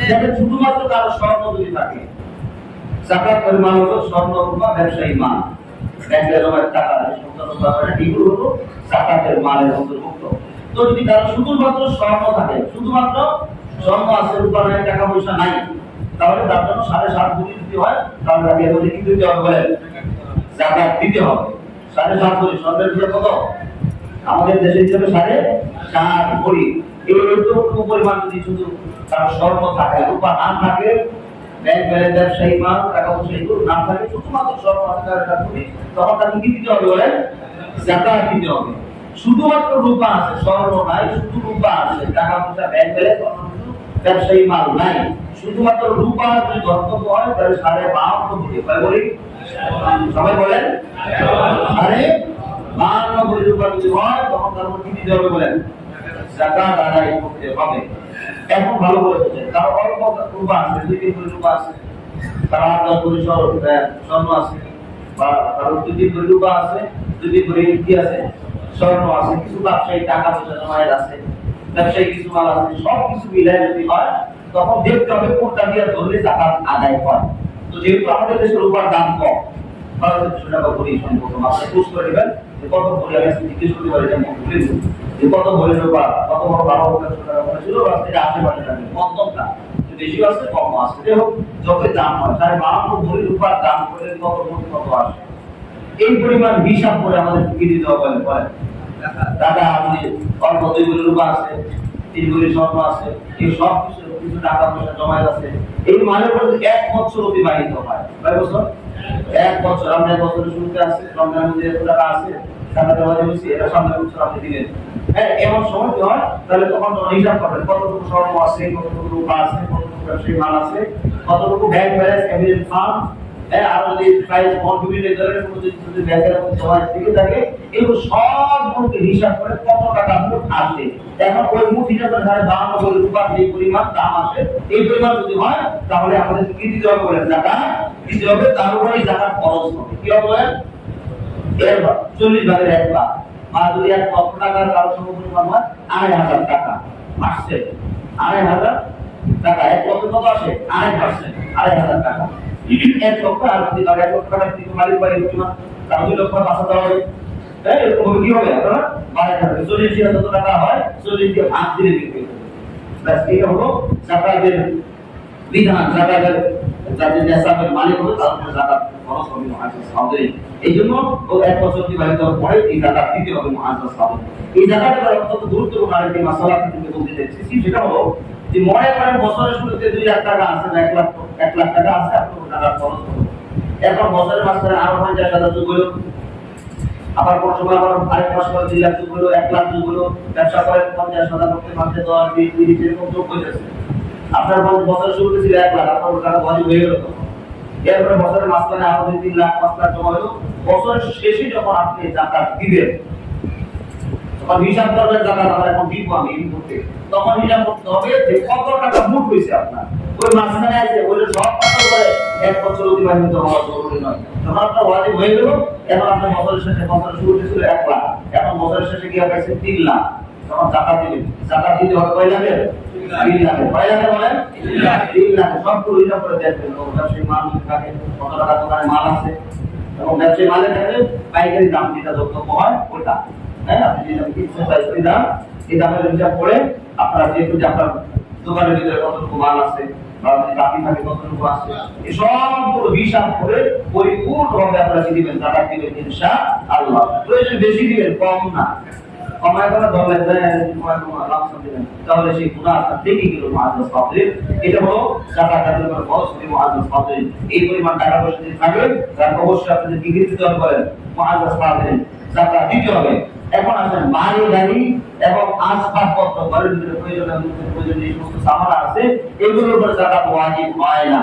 Speaker 1: যাতে শুধুমাত্র কারো স্বর্ণ যদি থাকে, যাকাত পরিমাণ হলো স্বর্ণ বা ব্যবসায়ী মাল, ব্যাংকের জমার টাকা, এগুলো হলো যাকাতের মালের অন্তর্ভুক্ত। তো যদি কারো শুধুমাত্র স্বর্ণ থাকে, শুধুমাত্র স্বর্ণ আছে, রূপা নাই, টাকা পয়সা নাই, তাহলে তার জন্য 7.5 ভরি যদি হয় তাহলে তাকে এগুলো কি দিতে হবে বলেন? যাকাত দিতে হবে। 7.5 ভরি স্বর্ণের হিসাব কত? আমাদের দেশের হিসাবে 7.5 ভরি। এইটুকু পরিমাণ যদি শুধু তার স্বর্ণ থাকে, রূপা না থাকে, ব্যাংক ব্যালেন্স ব্যবসায়ী মাল টাকা পয়সা এগুলো না থাকে, শুধুমাত্র স্বর্ণ টাকা ভরি, তখন তাকে কি দিতে হবে বলেন? যাকাত দিতে হবে। শুধুমাত্র রূপা আছে, স্বর্ণ নাই, শুধু রূপা আছে, টাকা পয়সা ব্যাংক ব্যালেন্স ব্যবসায়ী মাল নাই, শুধুমাত্র রূপা যদি ধর্তব্য হয় তাহলে 52 ভরি। কয় ভরি? সবাই বলেন 52 ভরি রূপা যদি হয় তখন তার উপর কি দিতে হবে বলেন? যাকাত আদায় করতে হবে। এখন ভালো করে বুঝেন, কারো অল্প রূপা আছে, 2-3 ভরি রূপা আছে, তার 8-10 ভরি স্বর্ণ আছে, বা কারো 2-3 ভরি রূপা আছে, 2-3 ভরি কি আছে? স্বর্ণ আছে, কিছু ব্যবসায়ী টাকা পয়সা জমায়েত আছে, ব্যবসায়ী কিছু মাল আছে, সব কিছু মিলাই যদি হয় তখন দেখতে হবে কোনটা দিয়ে ধরলে যাকাত আদায় হয়। তো যেহেতু আমাদের দেশের রূপার দাম কম, তাহলে 200 টাকা ভরি সম্পর্ক মাত্র খোঁজ করে নেবেন যে কত ভরি, আমি জিজ্ঞেস করতে পারি যেমন ভুলে যে কত ভরি রূপা, কত বড় 12,00,000 টাকা বলেছিল, রাস্তায় আশেপাশে থাকে মধ্যমটা বেশি আছে কম আছে, যাই হোক যত দাম হয় 52 ভরি রূপার দাম করে কত ভরি কত আসে, এই পরিমাণ হিসাব করে আমাদের কি দিতে হবে বলেন? দাদা আপনি অল্প 2 ভরি রূপা আছে, 3 ভরি স্বর্ণ আছে, এই সব কিছু টাকা পয়সা জমায়েত আছে, এই মালের উপর 1 বছর অতিবাহিত হয়। কয় বছর? 1 বছর। আমরা বছরের শুরুতে আছে, রমজানের মধ্যে এত টাকা আছে, টাকাটা বাজে হচ্ছে, এটা সামনের বছর আপনি দিলেন। হ্যাঁ, এমন সময় কি হয়, তাহলে তখন হিসাব করবেন কতটুকু স্বর্ণ আছে, কতটুকু রূপা আছে, কতটুকু ব্যবসায়ী মাল আছে, কতটুকু ব্যাংক ব্যালেন্স, এভিডেন্স ফান্ড, আর যদি প্রাইস কন্ট্রিবিউটরের কোনো যদি ব্যাংকের মধ্যে জমা থেকে থাকে, এগুলো সবগুলোকে হিসাব করে কত টাকা মোট আসে। এখন ওই মোট হিসাব করে 52 ভরি রূপার যে পরিমাণ দাম আসে, এই পরিমাণ যদি হয় তাহলে আমাদের কি দিতে হবে বলেন? যাকাত দিতে হবে। তার উপরেই যাকাত খরচ হবে। কি হবে বলেন? 40 ভাগের 1 ভাগ। আর যদি 1 লক্ষ টাকার কারো সমপরিমাণ হয় 2,500 টাকা আসছে, 2,500 টাকা, 1 লক্ষ কত আসে? 2.5%, 2,500 টাকা। 1 লক্ষ আর যদি 1 লক্ষ টাকা দিতে মালিক পারে কিনা, তার 2 লক্ষ 5,000 দেওয়া হবে। হ্যাঁ, এরকম কি হবে? আপনারা 40,000 যত টাকা হয় 40 দিয়ে ভাগ দিলে দিতে হবে। ব্যাস, এটা হলো যাকাতের বিধান। যাকাতের যাদের নেশাবের মালিক হবে তাদের যাকাত খরচ হবে মুআজ্জাজ সাহাবী। এইজন্য ও 1 বছর অতিবাহিত হওয়ার পরে এই যাকাত দিতে হবে মুআজ্জাজ সাহাবী। এই যাকাতের অত্যন্ত গুরুত্বপূর্ণ আরেকটি মাসআলা আপনাদেরকে বলতে চাইছি, সেটা হলো যে মনে করেন বছরের শুরুতে 2 লাখ টাকা আছে, 1 লাখ টাকা আছে, আপনার টাকা খরচ হবে। এখন বছরের মাঝখানে আরো 50,000 যোগ হলো, আবার কোন সময় আবার আরেক মাস পরে 2 লাখ যোগ হলো, 1 লাখ যোগ হলো, ব্যবসা করেন 50,000 করতে মাসে 10, 20, 30 এরকম যোগ হয়েছে। আপনার বছর শুরুতে ছিল 1 লাখ, আপনার টাকা বাজি হয়ে গেল। এরপরে বছরের মাঝখানে আরো 2-3 লাখ 5 লাখ জমা হলো। বছরের শেষে যখন আপনি যাকাত দিবেন, তখন হিসাব করবেন যাকাত আমরা এখন দিব আমি এই করতে, তখন হিসাব করতে হবে যে কত টাকা মোট হয়েছে আপনার। ওই মাঝখানে আছে ওই সব কত করে 1 বছর অতিবাহিত হওয়া জরুরি নয়। যখন আপনার ওয়াজিব হয়ে গেল, এখন আপনার বছরের শেষে, বছরের শুরুতে ছিল 1 লাখ, এখন বছরের শেষে কি হবে? 3 লাখ। তখন যাকাত দিবেন। যাকাত দিতে হবে কয় লাখের? 3 লাখের। কয় লাখের বলেন? 3 লাখ। সবগুলো হিসাব করে দেখবেন ব্যবসায়ী মাল থাকে, কত টাকা দোকানে মাল আছে, এবং ব্যবসায়ী মালের ক্ষেত্রে পাইকারি দাম যেটা যোগ্য হয় ওটা। হ্যাঁ, আপনি যেটা কিনছেন পাইকারি দাম, এই দামের হিসাব করে আপনারা যেহেতু যে আপনার দোকানের ভিতরে কতটুকু মাল আছে বা বাকি থাকে কতটুকু আছে, এই সবগুলো হিসাব করে পরিপূর্ণভাবে আপনারা কি দিবেন? যাকাত দিবেন ইনশাআল্লাহ। প্রয়োজন বেশি দিবেন, কম না। কমায় করা দরকার দেয়, লাভসান দিবেন, তাহলে সেই গুনাহ আপনার থেকে গেল মুআজ্জাজ সাহাবী। এটা হলো যাকাতের উপর খরচ হবে মুআজ্জাজ সাহাবী। এই পরিমাণ টাকা পয়সা যদি থাকে তার অবশ্যই আপনাদের কি দিতে হবে বলেন? মুআজ্জাজ সাহাবী যাকাত দিতে হবে। এখন আসেন বাড়ি গাড়ি এবং আসবাবপত্র, বাড়ির ভিতরে প্রয়োজনীয় যে সমস্ত সামান আছে এগুলোর উপর যাকাত ওয়াজিব হয় না।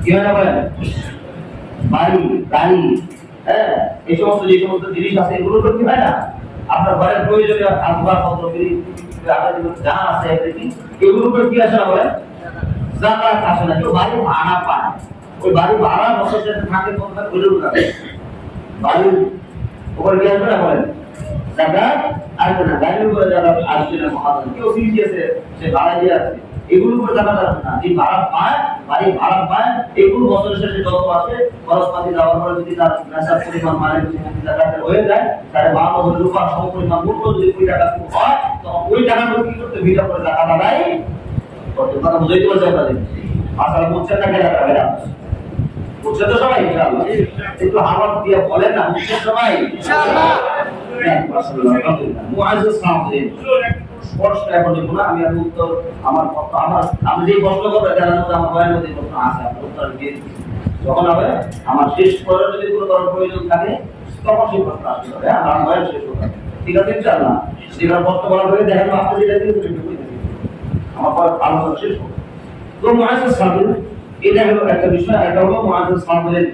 Speaker 1: কি হয় না বলেন? বাড়ি গাড়ি, হ্যাঁ, এই সমস্ত যে সমস্ত জিনিস আছে এগুলোর উপর কি হয় না? আপনার ঘরের প্রয়োজনীয় আসবাবপত্র যা আছে এগুলোর উপর কি আসে না বলেন? যাকাত আসে না। কেউ বাড়ি ভাড়া পায়, ওই বাড়ি ভাড়া বছর শেষে থাকে কোনটা ঘুরে যাবে, বাড়ির উপর কি আসবে না বলেন? যাকাত আসবে না। গাড়ির উপরে যাকাত আসবে না। মহাজন কেউ সিটি আছে, সে ভাড়া দিয়ে আছে, এগুলোর উপর যাকাত আসবে না। যে ভাড়া পায়, বাড়ি ভাড়া পায়, এগুলো বছরের শেষে যত আসে খরচপাতি দেওয়ার পরে যদি তার নেশার পরিমাণ মানে যাকাতের হয়ে যায়, তাহলে 52 ভরি রূপার সমপরিমাণ মূল্য যদি 20 টাকা হয়, তখন ওই টাকাগুলো কি করতে? ভিটা করে যাকাত আদায় করতে। কথা বুঝাইতে পারছি আপনাদের? আসলে বুঝছেন না কেন হবে বুঝছে তো সবাই ইনশাআল্লাহ একটু হাওয়া দিয়ে বলেন না বুঝছে সবাই ইনশাআল্লাহ আলহামদুলিল্লাহ মুআজ্জাজ সাহাবীন স্পষ্ট এখন দেখুন আমি আর উত্তর আমার আমি যে প্রশ্ন করব তার মধ্যে আমার বয়ানের মধ্যে প্রশ্ন আছে আমি উত্তর দিয়ে যখন হবে আমার শেষ করে যদি কোনো ধরনের প্রয়োজন থাকে তখন সেই প্রশ্ন আসতে হবে আমার বয়ান শেষ হবে ঠিক আছে ইনশাআল্লাহ যেটা প্রশ্ন করার পরে দেখেন আপনি যেটা দিয়ে আমার পর আলোচনা শেষ হবে তো মুআজ্জাজ সাহাবীন এটা হলো একটা বিষয় এটা হলো মুআজ্জাজ সাহাবীর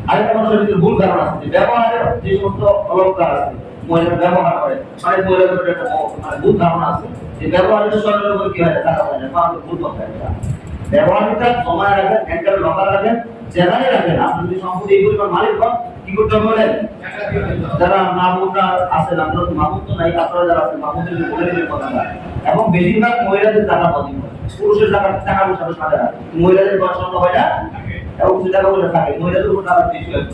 Speaker 1: আরেকটা মানুষের ভিতরে ভুল ধারণা আছে ব্যবহারের যে সমস্ত অলংকার আছে মহিলারা ব্যবহার করে মানে মহিলাদের একটা মানে ভুল ধারণা আছে যে ব্যবহারের শরীরের উপর কি হয় টাকা হয় না কারণ ভুল কথা এটা ব্যবহারটা জমা রাখেন ব্যাংকের লকার রাখেন যেখানে রাখেন আপনি যদি সম্পত্তি এই পরিমাণ মালিক হন কি করতে হবে বলেন যারা মাহমুদরা আছেন আপনারা তো মাহমুদ তো নাই আপনারা যারা আছেন মাহমুদের বলে দিবেন কথাটা এবং বেশিরভাগ মহিলাদের টাকা পাতি পুরুষের টাকা টাকা পয়সা সাথে রাখে মহিলাদের পছন্দ হয় না এবং কিছু টাকা পয়সা থাকে মহিলাদের উপর টাকা বেশি হয়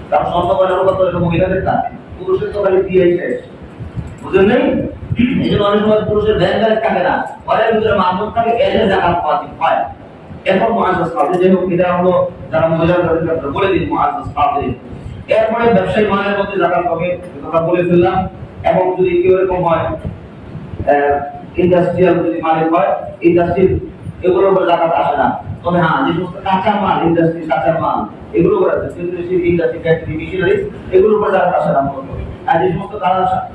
Speaker 1: কারণ স্বর্ণ পয়সার কত মহিলাদের কাজ পুরুষের তো খালি দিয়ে শেষ বুঝলেন নেই এই জন্য অনেক সময় পুরুষের ব্যাংক ব্যালেন্স থাকে না ঘরের ভিতরে মাহমুদ থাকে এলে জাকাত পাতি হয় এখন মুআজ্জাজ সাহাবী যে এটা হলো যারা মহিলাদের বলে দিন মুআজ্জাজ সাহাবী এরপরে ব্যবসায়ী মালের মধ্যে জাকাত হবে কথা বলে ফেললাম এবং যদি কেউ এরকম হয় ইন্ডাস্ট্রিয়াল যদি মালিক হয় ইন্ডাস্ট্রির এগুলোর উপর জাকাত আসে না তবে হ্যাঁ যে সমস্ত কাঁচা মাল ইন্ডাস্ট্রি কাঁচা মাল এগুলো করে আছে ইন্ডাস্ট্রি ফ্যাক্টরি মেশিনারি এগুলোর উপর জাকাত আসে না আর যে সমস্ত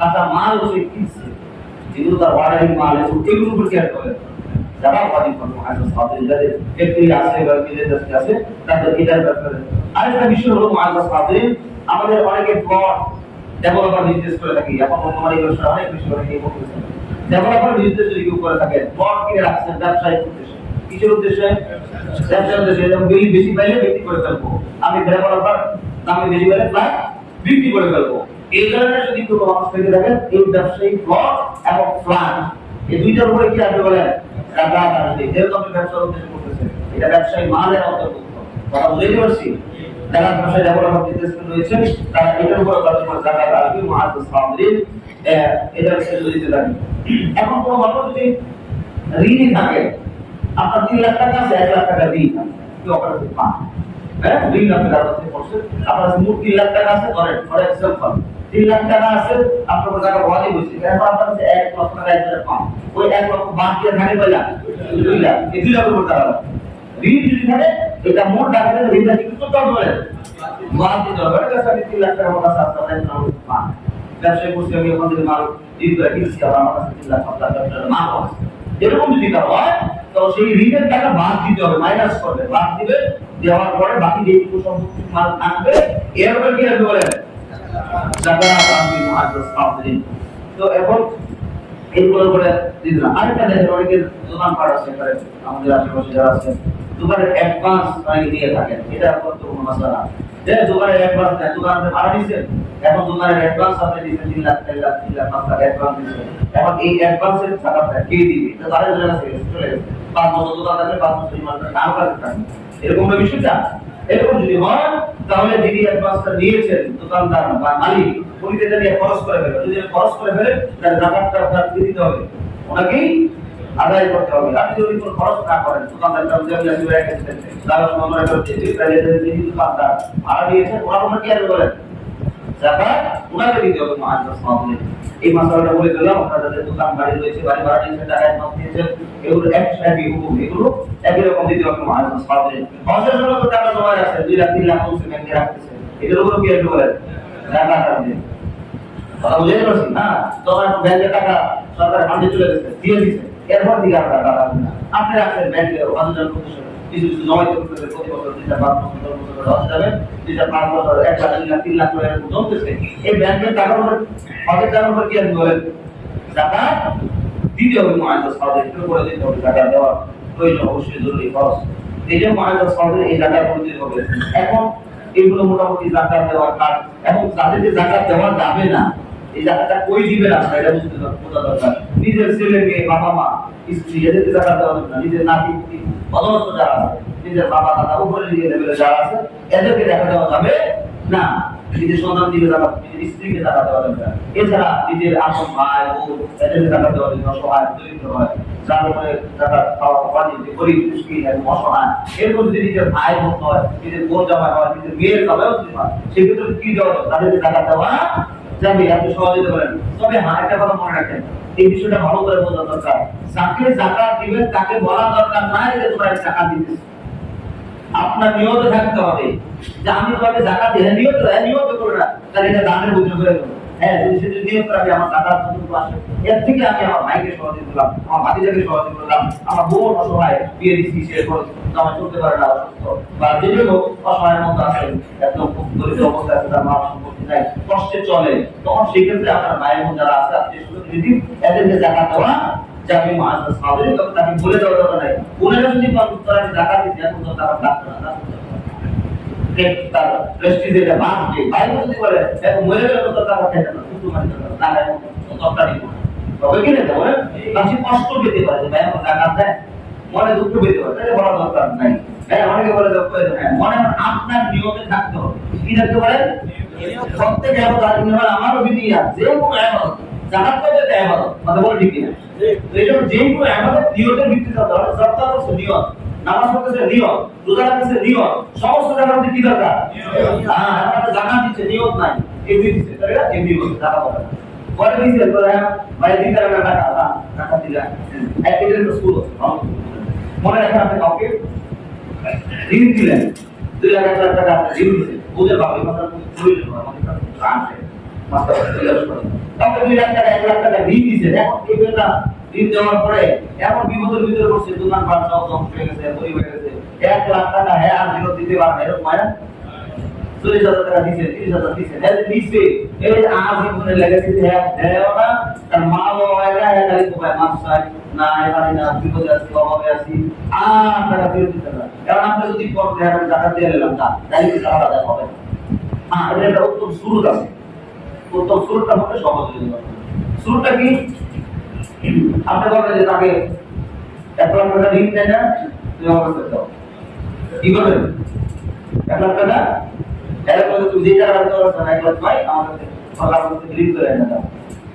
Speaker 1: কাঁচা মাল হচ্ছে কিনছে যেগুলো তার অর্ডারিং মাল এগুলোর উপর কেয়ার করে যারা ওয়াজিব করবে মুআজ্জাজ সাহাবীর যাদের ফ্যাক্টরি আছে বা ইন্ডাস্ট্রি আছে তাদের এটার ব্যাপারে আরেকটা বিষয় হলো মুআজ্জাজ সাহাবীর আমাদের অনেকে প্লট ডেভেলপার বিজনেস করে থাকি এখন বর্তমানে এই ব্যবসা অনেক বেশি করে এই বলতেছে ডেভেলপার বিজনেস যদি কেউ করে থাকে প্লট কিনে রাখছেন ব্যবসায়িক উদ্দেশ্যে কিসের উদ্দেশ্যে ব্যবসার উদ্দেশ্যে এবং বেশি পাইলে বিক্রি করে ফেলবো আমি ডেভেলপার দামে বেশি পাইলে ফ্ল্যাট বিক্রি করে ফেলবো এই ধরনের যদি কোনো মানুষ থেকে দেখেন এই ব্যবসায়িক প্লট এবং ফ্ল্যাট এই দুইটার উপরে কি আসবে বলেন জাকাত আসবে যেহেতু আপনি ব্যবসার উদ্দেশ্যে করতেছেন এটা ব্যবসায়িক মালের অন্তর্ভুক্ত কথা বুঝতে পারছি যারা ব্যবসায় ডেভেলপার বিজনেস রয়েছে তারা এটার উপর তাদের উপর জাকাত আসবে মুআজ্জাজ সাহাবীর এটা যদি দিতে পারেন এখন কোনো মানুষ যদি ঋণী থাকে আপনার 3 লাখ টাকা আছে 1 লাখ টাকা ঋণ কি অপারেশন পান হ্যাঁ 2 লাখ টাকা আছে পড়ছে আপনার মোট 3 লাখ টাকা আছে ধরেন ফর এক্সাম্পল 3 লাখ টাকা আছে আপনার টাকা ওয়াজিব হইছে এরপর আপনার কাছে 1 লাখ টাকা এসে পান ওই 1 লক্ষ বাদ দিয়ে থাকে কয়লা 2 লাখ এই 2 লাখের উপর টাকা ঋণ যদি থাকে এটা মোট টাকা থেকে ঋণটা কি করতে হবে বাদ দিতে হবে এটা কাছে 3 লাখ টাকা আমার কাছে আছে আপনার পান ব্যবসায় করছি আমি ওখান থেকে মাল ঋণ করে কিনছি আবার আমার কাছে 3 লাখ টাকা মাল আছে এরকম যদি হয় তো সেই ঋণের টাকা বাদ দিতে হবে মাইনাস করবে বাদ দিবে দেওয়ার পরে বাকি যেটুকু সম্পত্তি মাল থাকবে এর উপর কি আসবে বলেন জাকাত আসবে মুআজ্জাজ সাহাবীর তো এখন এইগুলোর উপরে দিলাম আরেকটা দেখেন অনেকের দোকানপাট আছে এখানে আমাদের আশেপাশে যারা আছে দোকানের অ্যাডভান্স মানে দিয়ে থাকেন এটা কত কোনো মাসলা যে দোকানের অ্যাডভান্স দেয় দোকানে ভাড়া দিয়েছেন এখন দোকানের অ্যাডভান্স আপনি দিয়েছেন 3 লাখ 4 লাখ 3 লাখ 5 লাখ অ্যাডভান্স দিয়েছেন এখন এই অ্যাডভান্সের টাকাটা কে দিবে এটা তার কাছে চলে গেছে 5 বছর দোকান থাকলে 5 বছর মালটা কারো কাছে থাকবে এরকম একটা বিষয়টা এরকম যদি হয় তাহলে যিনি অ্যাডভান্সটা নিয়েছেন দোকানদার বা মালিক উনি যেটা নিয়ে খরচ করে ফেলে যদি খরচ করে ফেলে তাহলে জাকাতটা আপনার দিতে হবে ওনাকেই আদায় করতে হবে আপনি যদি কোনো খরচ না করেন দোকানদারটা যেমন আসবে রেখেছেন তার সময় করতে তাহলে যিনি দোকানদার ভাড়া দিয়েছেন ওনার কি আসবে বলেন জাকাত ওনাকে দিতে হবে মুআজ্জাজ সাহাবীর এই মাসালাটা বলে দিলাম আপনারা যাদের দোকান বাড়ি রয়েছে বাড়ি ভাড়া দিয়েছেন টাকা অ্যাডভান্স দিয়েছেন এগুলো একই হুকুম এগুলো একই রকম দিতে হবে মুআজ্জাজ সাহাবীর হজের জন্য তো টাকা জমা আছে 2 লাখ 3 লাখ বলছে ব্যাংকে রাখতেছে এগুলোর উপর কি আসবে বলেন জাকাত আসবে কথা বুঝতে পারছি না তখন ব্যাংকে টাকা সরকার ফান্ডে চলে গেছে দিয়ে দিচ্ছে এরপর দিকে আপনারা টাকা আপনি রাখছেন ব্যাংকে হজের প্রতিশোধ কিছু কিছু জমা করতে হবে প্রতি বছর 2 লাখ 5 বছর হজ যাবে 2 লাখ 5 বছর 1 লাখ 2 লাখ 3 লাখ করে জমতেছে এই ব্যাংকের টাকার উপর হজের টাকার উপর কি আসবে বলেন জাকাত দিতে হবে মুআজ্জাজ সাহাবীর একটু করে দিতে হবে জাকাত দেওয়া প্রয়োজন অবশ্যই জরুরি খরচ এই যে মুআজ্জাজ সাহাবীর এই জাকাত দিতে হবে এখন এগুলো মোটামুটি জাকাত দেওয়ার কাজ এবং যাদেরকে জাকাত দেওয়া যাবে না এই জাকাতটা কই দিবে না এটা বুঝতে বোঝা দরকার নিজের ছেলেকে বাবা মা স্ত্রী এদেরকে জাকাত দেওয়া যাবে না নিজের নাতি পুতি অধমস্থ যারা আছে নিজের বাবা দাদা উপরে লেভেলে যারা আছে এদেরকে দেখা দেওয়া যাবে না নিজের সন্তান দিকে জাকাত, নিজের স্ত্রীকে জাকাত দেওয়া যাবে না। এছাড়া নিজের আপন ভাই বোন এদেরকে জাকাত দেওয়া যাবে না, অসহায় দরিদ্র হয় যার উপরে জাকাত খাওয়া পানি যে গরিব মুশকিল এবং অসহায়, এরপর যদি নিজের ভাই বোন হয়, নিজের বোন জামাই হয়, নিজের মেয়ের জামাইও যদি হয়, সেক্ষেত্রে কি দেওয়া যাবে? তাদেরকে জাকাত দেওয়া যাবে। আপনি সহযোগিতা করেন। তবে হ্যাঁ, একটা কথা মনে রাখেন, এই বিষয়টা ভালো করে বোঝা দরকার। যাকে জাকাত দিবেন তাকে বলা দরকার নাই যে তোমরা জাকাত দিতেছ। আপনার নিয়ত থাকতে হবে যে আমি তোমাকে জাকাত দিই, নিয়ত করে না, তাহলে এটা দানের বুঝে করে দেবো। হ্যাঁ, যদি সেটা নিয়ত করে আমি আমার জাকাত যতটুকু আসে এর থেকে আমি আমার ভাইকে সহযোগিতা করলাম, আমার ভাতিজাকে সহযোগিতা করলাম, আমার বোন অসহায় বিয়ে দিচ্ছি, সে আমার চলতে পারে না, অসুস্থ বা যে লোক অসহায়ের মতো আছেন, একদম খুব দরিদ্র অবস্থায় আছে, তার মাল সম্পত্তি নাই, কষ্টে চলে, তখন সেক্ষেত্রে আপনার ভাইয়ের মধ্যে যারা আছে আত্মীয় স্বজন যদি এদেরকে জাকাত দেওয়া যাবে। মাঝে সাথে তখন তাকে বলে দেওয়া দরকার নাই। ওনারা যদি তারা জাকাত দিতে এখন তো তারা ডাক্তার না, তার প্রেস্টিজের বাঁধবে বাইরে যদি বলে এখন মরে গেলে তো টাকা থাকে না, কিন্তু মানে না এখন সরকারি তবে কি না বলে বেশি কষ্ট পেতে পারে, ভাই আমার জাকাত দেয়, মনে দুঃখ পেতে পারে, তাহলে বলা দরকার নাই। হ্যাঁ, অনেকে বলে হ্যাঁ, মনে আপনার নিয়মে থাকতে হবে। কি থাকতে পারে? প্রত্যেক ইবাদত আমারও বিধি আছে, যে কোনো ইবাদত জাকাত করতে দেয় ইবাদত, কথা বলে ঠিক না? এই জন্য যে কোনো ইবাদত নিয়তের ভিত্তিতে হতে হবে। সরকার হচ্ছে নিয়ত, নামাজ পড়তেছে নিয়ত, রোজা রাখতেছে নিয়ত, সমস্ত জায়গাতে কি দরকার? হ্যাঁ, আপনারা জাকাত দিচ্ছে নিয়ত নাই, এমনি দিচ্ছে, তাই না? এমনি বলছে টাকা পাবে না, পরে দিচ্ছে বলে ভাই দিতে হবে টাকা, টাকা দিলা একটা স্কুল মনে রাখেন। আপনি কাউকে ঋণ দিলেন, 2 লাখ 1 লাখ টাকা আপনি ঋণ দিচ্ছেন, বুঝে পাবে কথা প্রয়োজন হয়, আমাদের কাছে আছে মাস্টার জিজ্ঞাসা করেন, কাউকে 2 লাখ টাকা 1 লাখ টাকা ঋণ দিচ্ছেন, এখন এই বেটা ঋণ দেওয়ার পরে এমন বিপদের ভিতরে পড়ছে, দোকান পাট সব ধ্বংস হয়ে গেছে, গরিব হয়ে গেছে, 1 লাখ টাকা হ্যাঁ আর ফেরত দিতে পারবে না, এরকম হয় না? 40,000 টাকা দিচ্ছে, 30,000 দিচ্ছে, দিচ্ছে, এই যে আজ জীবনে লেগেছে, হ্যাঁ দেও না, তার মা বাবা হয় না, হ্যাঁ তাহলে তোমায় মাপ চাই না, এবারে না, বিপদে আছি, অভাবে আছি, আর টাকা ফেরত দিতে না। কারণ আপনি যদি পড়তে এখন টাকা দিয়ে এলাম না, তাহলে কি টাকা দেওয়া হবে? হ্যাঁ, এটা একটা উত্তম শুরুত আছে। উত্তম শুরুটা হচ্ছে সহযোগিতা। শুরুটা কি? আপনি বলবেন যে তাকে 1 লাখ টাকা ঋণ দেয় না, তুমি আমার কাছে দাও, কি করবেন? 1 লাখ টাকা এরপরে তুমি যে টাকা দিতে পারছো না, 1 লাখ ভাই আমার কাছে সরকার থেকে ঋণ করে এনে দাও।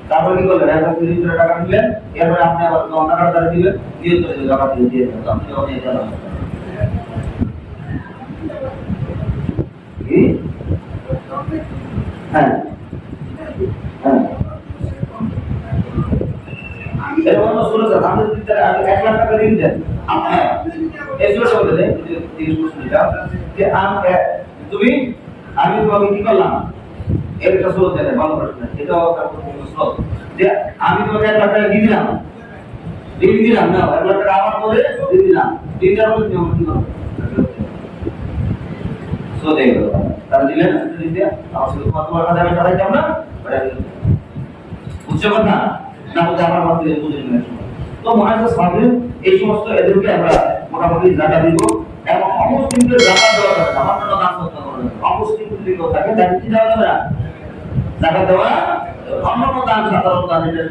Speaker 1: তারপরে কি করলেন? 1 লাখ ঋণ করে টাকা দিলেন, এরপরে আপনি আবার 10 টাকা দ্বারা দিবেন, নিয়ত করে টাকা দিয়ে দেন, আপনি অনেক জানা কি? হ্যাঁ হ্যাঁ, এরকম তো শুরু করে আপনি যদি 1 লাখ টাকা ঋণ দেন, আপনি এই জন্য বলে দেন যে তুমি আমি তোমাকে কি করলাম, একটা স্রোত দেয় ভালো প্রশ্ন, এটাও একটা স্রোত যে আমি তোমাকে 1 লাখ টাকা দিয়ে দিলাম, ঋণ দিলাম না, 1 লাখ টাকা আমার পরে দিয়ে দিলাম, ঋণ দেওয়ার মধ্যে নিয়ম কি করবো? স্রোত এই গেল, তারা দিলেন ঋণ দেওয়া, আমার শুধু তোমার কাছে আমি টাকাইতাম না, বুঝছে কথা না? বুঝে আমার মত দিয়ে বুঝে নেবেন। তো মহারাজ সাহেব এই সমস্ত এদেরকে আমরা মোটামুটি জায়গা দিব, এবং অমুসলিমদের জাকাত দেওয়া যাবে না, আমার জন্য দান করতে হবে না। অমুসলিমদের যদি কেউ থাকে তাকে কি দেওয়া যাবে না? জাকাত দেওয়া, অন্যান্য দান সাধারণ দান এটা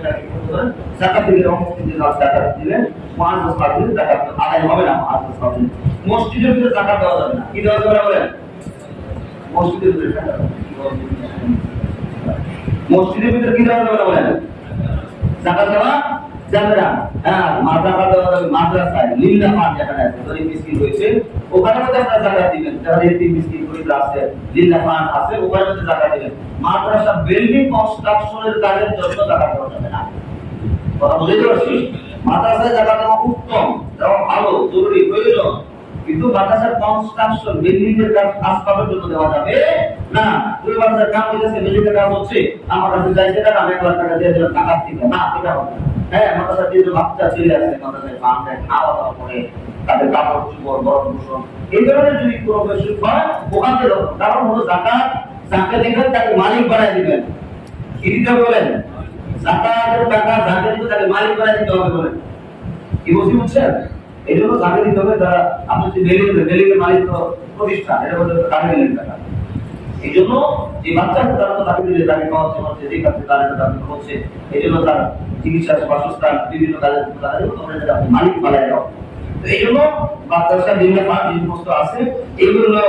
Speaker 1: জাকাত দিলে অমুসলিমদের জাকাত দিলে মহারাজ সাহেব জাকাত আদায় হবে না। মহারাজ সাহেব মসজিদের ভিতরে জাকাত দেওয়া যাবে না, কি দেওয়া যাবে না বলেন? মসজিদের ভিতরে কি দেওয়া যাবে না বলেন? জাকাত দেওয়া যাবে না। হ্যাঁ, মাদ্রাসা দেওয়া যাবে, মাদ্রাসায় লিল্লাহ ফান্ড যেখানে আছে, গরিব মিসকিন রয়েছে, ওখানে মধ্যে আপনারা জাকাত দিবেন, যারা এতিম মিসকিন গরিব আছে, লিল্লাহ ফান্ড আছে, ওখানে মধ্যে জাকাত দিবেন। মাদ্রাসা বিল্ডিং কনস্ট্রাকশনের কাজের জন্য জাকাত দেওয়া যাবে না। কথা বুঝতে পারছি? মাদ্রাসায় জাকাত দেওয়া উত্তম, দেওয়া ভালো, জরুরি, প্রয়োজন, কিন্তু মাদ্রাসার কনস্ট্রাকশন বিল্ডিং এর কাজ আসবাবের জন্য দেওয়া যাবে না। ওই মাদ্রাসার কাজ হচ্ছে, বিল্ডিং এর কাজ হচ্ছে, আমার কাছে যাইছে টাকা, আমি 1 লাখ টাকা দিয়ে দিলাম, টাকা দিবে না, এটা হবে না। হ্যাঁ, মাদ্রাসার যে বাচ্চা ছেলে আছে, মাদ্রাসায় বান্ধে খাওয়া দাওয়া করে, তাদের কাপড় চোপড় বরণ পোষণ এই ধরনের যদি কোনো বিষয় হয়, ওখান থেকে কারণ হলো জাকাত, জাকাত দিবেন তাকে মালিক বানায় দিবেন। কি দিতে বলেন? জাকাতের টাকা জাকাত দিতে তাকে মালিক বানায় দিতে হবে বলেন। কি বুঝছেন? এই জন্য জাকাত দিতে হবে। যারা আপনি যদি বিল্ডিং মালিক তো প্রতিষ্ঠান, এটা বলতে টাকা দিলেন টাকা, এই জন্য যে বাচ্চাকে তারা তো তাকে দিলে তাকে খাওয়াচ্ছে হচ্ছে, যে কাছে তার এটা দাবি হচ্ছে, এই জন্য তার চিকিৎসা বাসস্থান বিভিন্ন কাজের আপনি মালিক বানায় দাও। এই জন্য বাচ্চাটা বিভিন্ন যে সমস্ত আছে এগুলো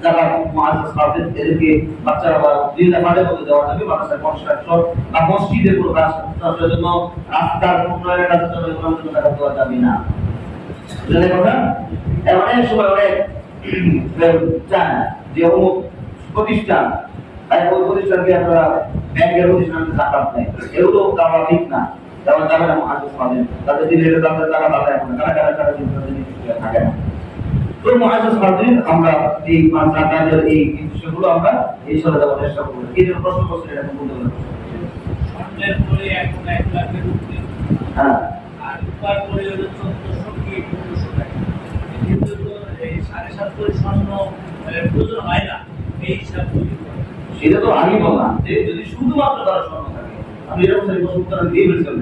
Speaker 1: যারা মুআজ্জাজ হাফেজ এদেরকে বাচ্চারা বা দিন আমাদের মধ্যে দেওয়া যাবে, মাদ্রাসার কনস্ট্রাকশন বা মসজিদের কোনো কাজ তার জন্য, রাস্তার উন্নয়নের কাজের জন্য এগুলোর জন্য টাকা দেওয়া যাবে না। বুঝলে কথা? অনেক সময় অনেক চান যে অমুক প্রতিষ্ঠান, তাই ওই প্রতিষ্ঠানকে আপনারা ব্যাংকের প্রতিষ্ঠানকে জাকাত নেয়, এগুলো দেওয়া ঠিক না। যেমন যাবে না মুআজ্জাজ হাফেজ, তাদের দিলে তাদের টাকা পাঠায় না, টাকা দিন থাকে না। তো মুআজ্জাজ হাফেজ আমরা এই জাকাতের এই বিষয়গুলো আমরা এই সরে দেওয়ার চেষ্টা করব। এই যে প্রশ্ন করছে এটা বলতে পারবেন।
Speaker 2: সন্ধ্যের পরে এখন 1 লাখের উপরে,
Speaker 1: হ্যাঁ,
Speaker 2: আর উপর পরে হলো 1400 কি 1500 টাকা। কিন্তু তো এই 7.5 করে স্বর্ণ প্রয়োজন হয় না, এই হিসাব তৈরি করে।
Speaker 1: সেটা তো আমি বললাম যে যদি শুধুমাত্র তার স্বর্ণ থাকে, আমি এরকম সেই প্রশ্ন উত্তর দিয়ে বলছিলাম,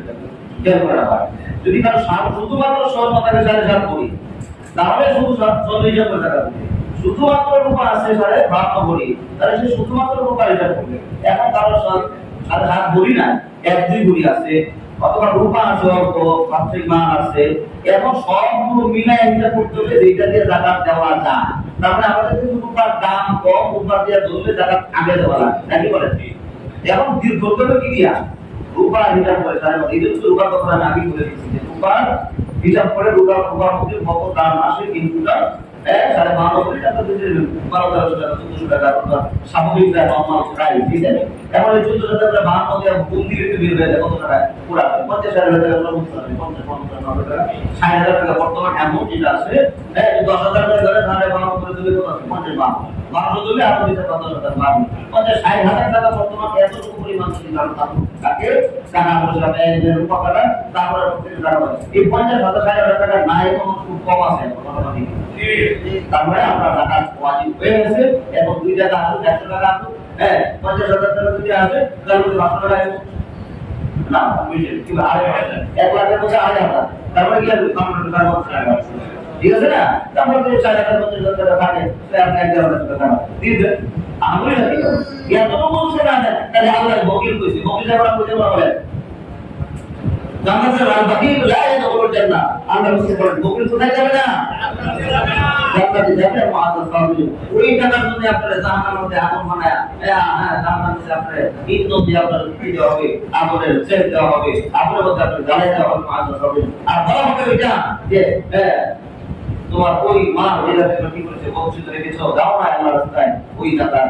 Speaker 1: খেয়াল করা হয় যদি তার শুধুমাত্র স্বর্ণ থাকে 7.5 করি, তাহলে শুধু 40,000 টাকা দিবে। শুধুমাত্র রূপা আছে 52 ভরি, তাহলে সে শুধুমাত্র রূপা হিসাব করবে। এখন তার 7.5 ভরি না, 1-2 ভরি আছে, অথবা রূপা আছে অল্প, পাঁচেক মান আছে, এখন সবগুলো মিলাই হিসাব করতে হবে যেটা দিয়ে যাকাত দেওয়া যায়। তারপরে আমাদের কিন্তু রূপার দাম কম, রূপা দিয়ে ধরলে যাকাত আগে দেওয়া লাগে, নাকি বলেন? এখন ধরতে হবে কি দিয়া? রূপা হিসাব করে, তার মানে এই যে রূপার কথা আমি আগে বলে দিচ্ছি যে রূপার হিসাব করে রূপার মধ্যে কত দাম আসে, কিন্তু 12.5 কোটি টাকা দিতে 12-1300 টাকা 1400 টাকা স্বাভাবিক নরমাল প্রাইস ঠিক আছে। এখন এই 14,000 টাকা 52 দিয়ে গুণ দিলে তো বের হয়ে যায় কত টাকা? পুরো 50,000 টাকা আমরা বুঝতে পারি, 50,000 টাকা 60,000 টাকা বর্তমান অ্যামাউন্ট যেটা আছে, 10,000 টাকা ধরে 52 করে দিলে কত? 50 দিলে আরো দিতে 10,000 টাকা বাড়বে, 50-60,000 টাকা বর্তমান এতটুকু পরিমাণ যদি কারণ তাকে টাকা পয়সা ব্যাংকের রূপাকাটা তারপরে টাকা পাবে। এই 50,000-60,000 টাকা নাই কোনো খুব কম আছে তারপরে আপনার টাকা ওয়াজিব হয়ে গেছে। এবং 2 টাকা আসুক, 100 টাকা আসুক, 50,000 টাকা যদি আসে তাহলে 500 টাকা না বুঝলেন কি? 1 লাখের মধ্যে 8,000, তারপরে কি আসবে? 500 টাকা, ঠিক আছে না? তারপরে 4,50,000 টাকা থাকে, আপনি 1,000 টাকা দিবেন। আমি এত বলছে না, তাহলে আল্লাহ বকিল কইছে, বকিল আমরা কইতে পারবেন জান্নাতের বাকি লা ইয়াদখুলুল জান্নাহ, আল্লাহ রাসূল বলেন বকিল কোথায় যাবে না? জান্নাতে যাবে। মুআজ্জাজ হাফেজ ওই টাকার জন্য আপনারা জাহান্নামের মধ্যে আগুন বানায়া, জাহান্নামের মধ্যে আপনারা ইন্ধন দিয়ে আপনারা কি দেওয়া হবে? আগুনের ছেদ দেওয়া হবে, আগুনের মধ্যে আপনারা জ্বালাই দেওয়া হবে। মুআজ্জাজ হাফেজ আর বলা হবে এটা যে তোমার ওই মা যেটা তুমি কি করেছে বঞ্চিত রেখেছো, দাও না আল্লাহর রাস্তায়, ওই টাকার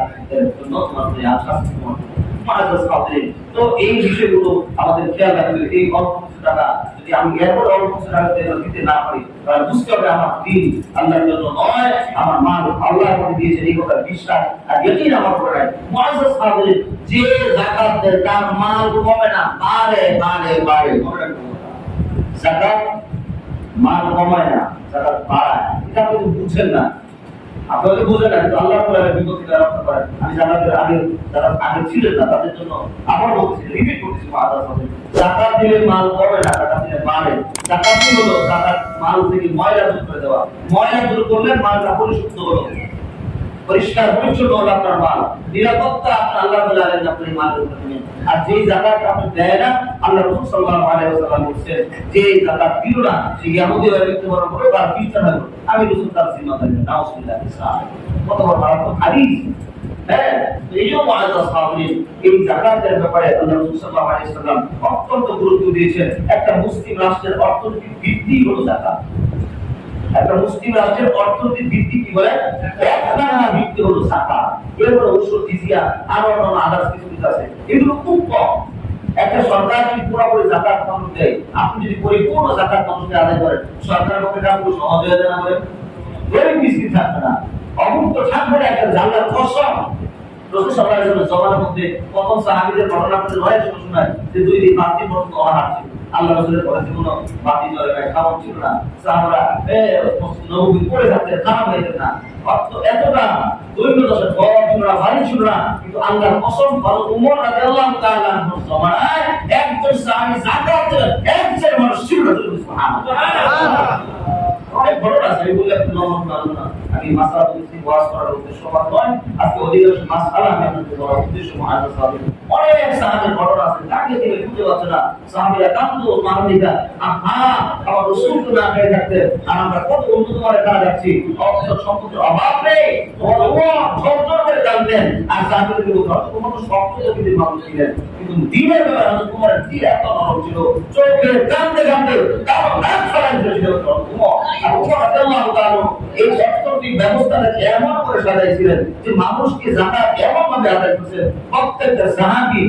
Speaker 1: জন্য তোমার শাস্তি তোমার। তো এই বিষয়গুলো আমাদের খেয়াল রাখতে হবে। এই অল্প কিছু টাকা যদি আমি এরপর অল্প কিছু টাকা দিতে না পারি, তাহলে বুঝতে হবে আমার দিন আল্লাহর জন্য নয়, আমার মাল আল্লাহ আমাকে দিয়েছেন এই কথা বিশ্বাস আর ইয়াকিন আমার উপর নাই। মুআজ্জাজ হাফেজ যে যাকাত দেয় তার মাল কমে না, বাড়ে বাড়ে বাড়ে। যাকাত মাল কমায় না, যাকাত বাড়ায়। এটা আপনি বুঝছেন না, আপনাদের বুঝেন না, কিন্তু আল্লাহ তাআলা বিপদ থেকে রক্ষা করেন। আমি জানাতে আগে যারা আগে ছিলেন না তাদের জন্য আবার বলছি, রিপিট করতেছি, মুআজ্জাজ হাফেজ যাকাত দিলে মাল কমে না, যাকাত দিলে বাড়ে। যাকাত কি হলো? যাকাত মাল থেকে ময়লা দূর করে দেওয়া, ময়লা দূর করলে মালটা পরিশুদ্ধ হলো, পরিষ্কার পরিচ্ছন্ন হলো আপনার মাল, নিরাপত্তা আপনার আল্লাহ তাআলা আপনার মালের উপর দিবেন। আর যে যাকাত আপনি দেয় না, আল্লাহ রাসূল সাল্লাল্লাহু আলাইহি ওয়াসাল্লাম বলেছেন যে যাকাত দিল না সে ইয়াহুদি হয়ে মৃত্যুবরণ করবে বা খ্রিস্টান হবে, আমি রাসূল তার জিম্মাদারি নাউজুবিল্লাহ কত বড় মারাত্মক হাদিস। এই যে মুআজ্জাজ হাফেজ এই যাকাতের ব্যাপারে আল্লাহ রাসূল সাল্লাল্লাহু আলাইহি ওয়াসাল্লাম অত্যন্ত গুরুত্ব দিয়েছেন। একটা মুসলিম রাষ্ট্রের অর্থনৈতিক ভিত্তি হলো যাকাত। একটা মুসলিম রাষ্ট্রের অর্থনৈতিক ভিত্তি কি বলে? একটা ভিত্তি হলো যাকাত। এরপরে অবশ্য জিজিয়া আর অন্যান্য আদার্স কিছু আছে, এগুলো খুব কম। একটা সরকার যদি পুরোপুরি যাকাত মানুষ দেয়, আপনি যদি পরিপূর্ণ যাকাত মানুষকে আদায় করেন, সরকারের পক্ষে কাজগুলো সহজ হয়ে যায় না? বলেন গরিব মিসকিন থাকবে না, অমুক্ত থাকবে না। একটা জান্নাত কসম রাসূল সাল্লাল্লাহু আলাইহি ওয়াসাল্লাম জমানার মধ্যে প্রথম সাহাবীদের ঘটনা আপনাদের হয় শোনায় যে 2 দিন 5 দিন পর্যন্ত অনাহার ছিল। আল্লাহ রাসূলের পরে কোনো বাতি জ্বলে না, খাবার ছিল না, সাহাবারা নবী পড়ে থাকতে খাওয়া হইতেন না। এতটা দৈন্য দশা গরম ছিল না, ভারী ছিল না, কিন্তু আল্লাহর কসম হযরত ওমর রাদিয়াল্লাহু তাআলা আনহুর জমানায় একজন সাহাবী যাকাত দিলেন, একজন মানুষ ছিল না। সুবহানাল্লাহ। অনেক ঘটনা আছে, এগুলো একটু নরম না, আমি মাসলা বলছি ওয়াজ করার উদ্দেশ্য নয়, আজকে অধিকাংশ মাসআলা আমি আপনাদের বলার উদ্দেশ্য মুআযাজ সাহাবী অনেক সাহাবীর ঘটনা আছে, তাকে থেকে খুঁজে পাচ্ছে না। সাহাবীরা কান্দো মানবিকা, আহা আমার রাসূল তো না খেয়ে থাকতেন, আর আমরা কত উন্নত করে কাজ যাচ্ছি, অবসর সম্পদের অভাব নেই, ঝরঝর করে কাঁদতেন। আর সাহাবীদের বলতো তোমার তো সবচেয়ে দিনের মানুষ ছিলেন, কিন্তু দিনের ব্যাপারে তোমার দিল এত নরম ছিল, চোখে কাঁদতে কাঁদতে কারণ নাক ছড়াই ছিল তোমার। আর উমর রাদিয়াল্লাহু তাআলা এই অর্থনৈতিক ব্যবস্থাটাকে এমন করে সাজাইছিলেন যে মানুষকে যাকাত এমন ভাবে আদায় করছেন, প্রত্যেকটা সাহাবী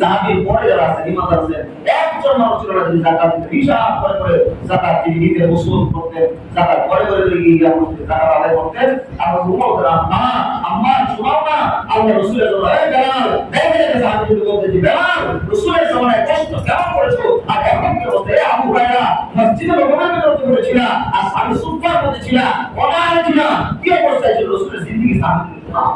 Speaker 1: সাহাবীর পরে যারা আছে ইমানদার আছেন, একজন মানুষ ছিল না যিনি যাকাত দিতে হিসাব করে করে যাকাত দিতে ওসুল করতেন, যাকাত করে করে গিয়ে আমাদের যাকাত আদায় করতেন। আর উমর আম্মা আম্মা শোনাও না, আল্লাহ রাসূলের জন্য এই বেলাল দেখে সাহাবীদের বলতে যে বেলাল রাসূলের জমানায় কষ্ট কেমন করেছো, আর এখন কি বলতে আবু হুরায়রা মসজিদে নববীর মধ্যে করেছিল, আর সাহাবী সুফার মধ্যে ছিল, ওনার ছিল কি অবস্থা ছিল রাসূলের জিন্দেগি সাহাবীদের শোনাও।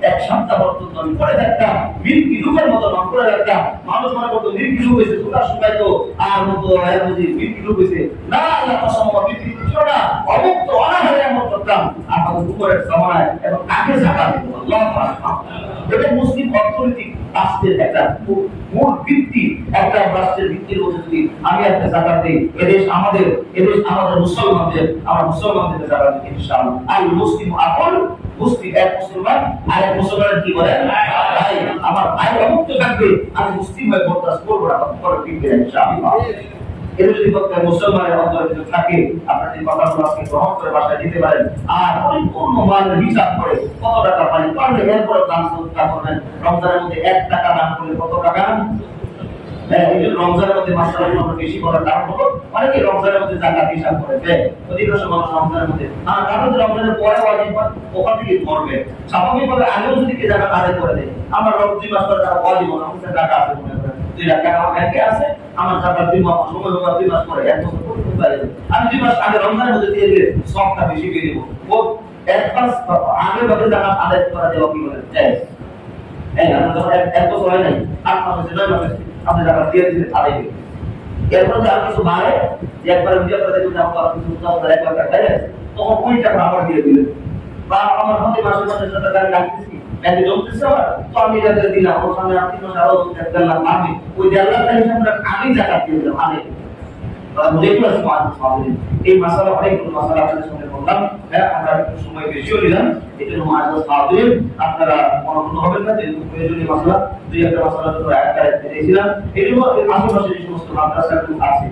Speaker 1: এক সপ্তাহ পর্যন্ত আমি পড়ে থাকতাম, মিল্কি রূপের মতো নাম করে রাখতাম। মানুষ মনে করতো মিল্কি রূপ হয়েছে, সুতা শুকাইতো আর মতো মিল্কি রূপ হয়েছে না, আল্লাহ কসম মিল্কি রূপ ছিল না, অমুক্ত অনাহারে এমন করতাম। আর উপরের সময় এবং কাকে জাকাত দিত, আল্লাহ আকবার। এটা মুসলিম অর্থনৈতিক রাষ্ট্রের একটা মূল ভিত্তি। একটা রাষ্ট্রের ভিত্তির মধ্যে যদি আমি একটা জাকাত দিই, এদেশ আমাদের মুসলমানদের, আমরা মুসলমানদের জাকাত দিই ইনশাআল্লাহ। আর মুসলিম আপন মুসলিম এক মুসলমান আর এক মুসলমানের কি বলে ভাই, আমার ভাই অমুক্ত থাকবে, আমি মুসলিম হয়ে বরদাস্ত করবো না, পরে ফিরবে ইনশাআল্লাহ। এটা যদি প্রত্যেক মুসলমানের অন্তরে থাকে, আপনার এই কথাগুলো আজকে গ্রহণ করে বাসায় দিতে পারেন, আর পরিপূর্ণ মানের হিসাব করে কত টাকা পাই পারলে এরপরে দান সদকা করবেন। রমজানের মধ্যে 1 টাকা দান করলে কত টাকা? রমজানের মধ্যে মাসালাগুলো আমরা বেশি করার কারণ হলো অনেকে রমজানের মধ্যে জাকাত হিসাব করে দেয়, অধিকাংশ মানুষ রমজানের মধ্যে কারণ রমজানের পরে ওয়াজিব ওখান থেকে ধরবে। স্বাভাবিকভাবে আগেও যদি কে জাকাত আদায় করে দেয়, আমার রমজান 2 মাস পরে তারা ওয়াজিব না, আমাদের টাকা আছে মনে করেন 2 লাখ টাকা আমার ব্যাংকে আছে, আমার জাকাত 2 মাস সময় হবে 2 মাস পরে 1 বছর পরে পাই যাবে। আমি 2 মাস আগে রমজানের মধ্যে দিয়ে দিলে সবটা বেশি পেয়ে দেবো। ও এক মাস আগে ভাবে জাকাত আদায় করা দেওয়া কি বলে জায়েজ? এই আমরা যখন 1 বছর হয় নাই 8 মাস হয়েছে 9 মাস হয়েছে আপনি জাকাত দিয়ে দিলে আদায় হবে। এরপর যদি আর কিছু বাড়ে, একবার ভিডিও করে দেখুন আমার কিছু 10,000 1 লাখ টাকা তখন ওই টাকা আবার দিয়ে দিলেন, বা আমার হাতে মাসে মাসে টাকা লাগতেছি ব্যাংকে জমতেছে আবার, তো আমি এটা দিলাম ওর সামনে আপনি মাসে আরো 1 লাখ পাবেন, ওই 1.5 লাখ টাকা হিসাবে আমি জাকাত দিয়ে দিলাম আগে। এই মাসালা অনেকগুলো মাসালা আপনাদের সঙ্গে বললাম, হ্যাঁ আমরা একটু সময় বেশিও নিলাম, এই জন্য আপনারা মনোনীত হবেন না, যেহেতু প্রয়োজনীয় মাসালা 2-1টা মাসালা তো একটা দিয়েছিলাম। এই জন্য আশেপাশে যে সমস্ত মাদ্রাসাগুলো আছে,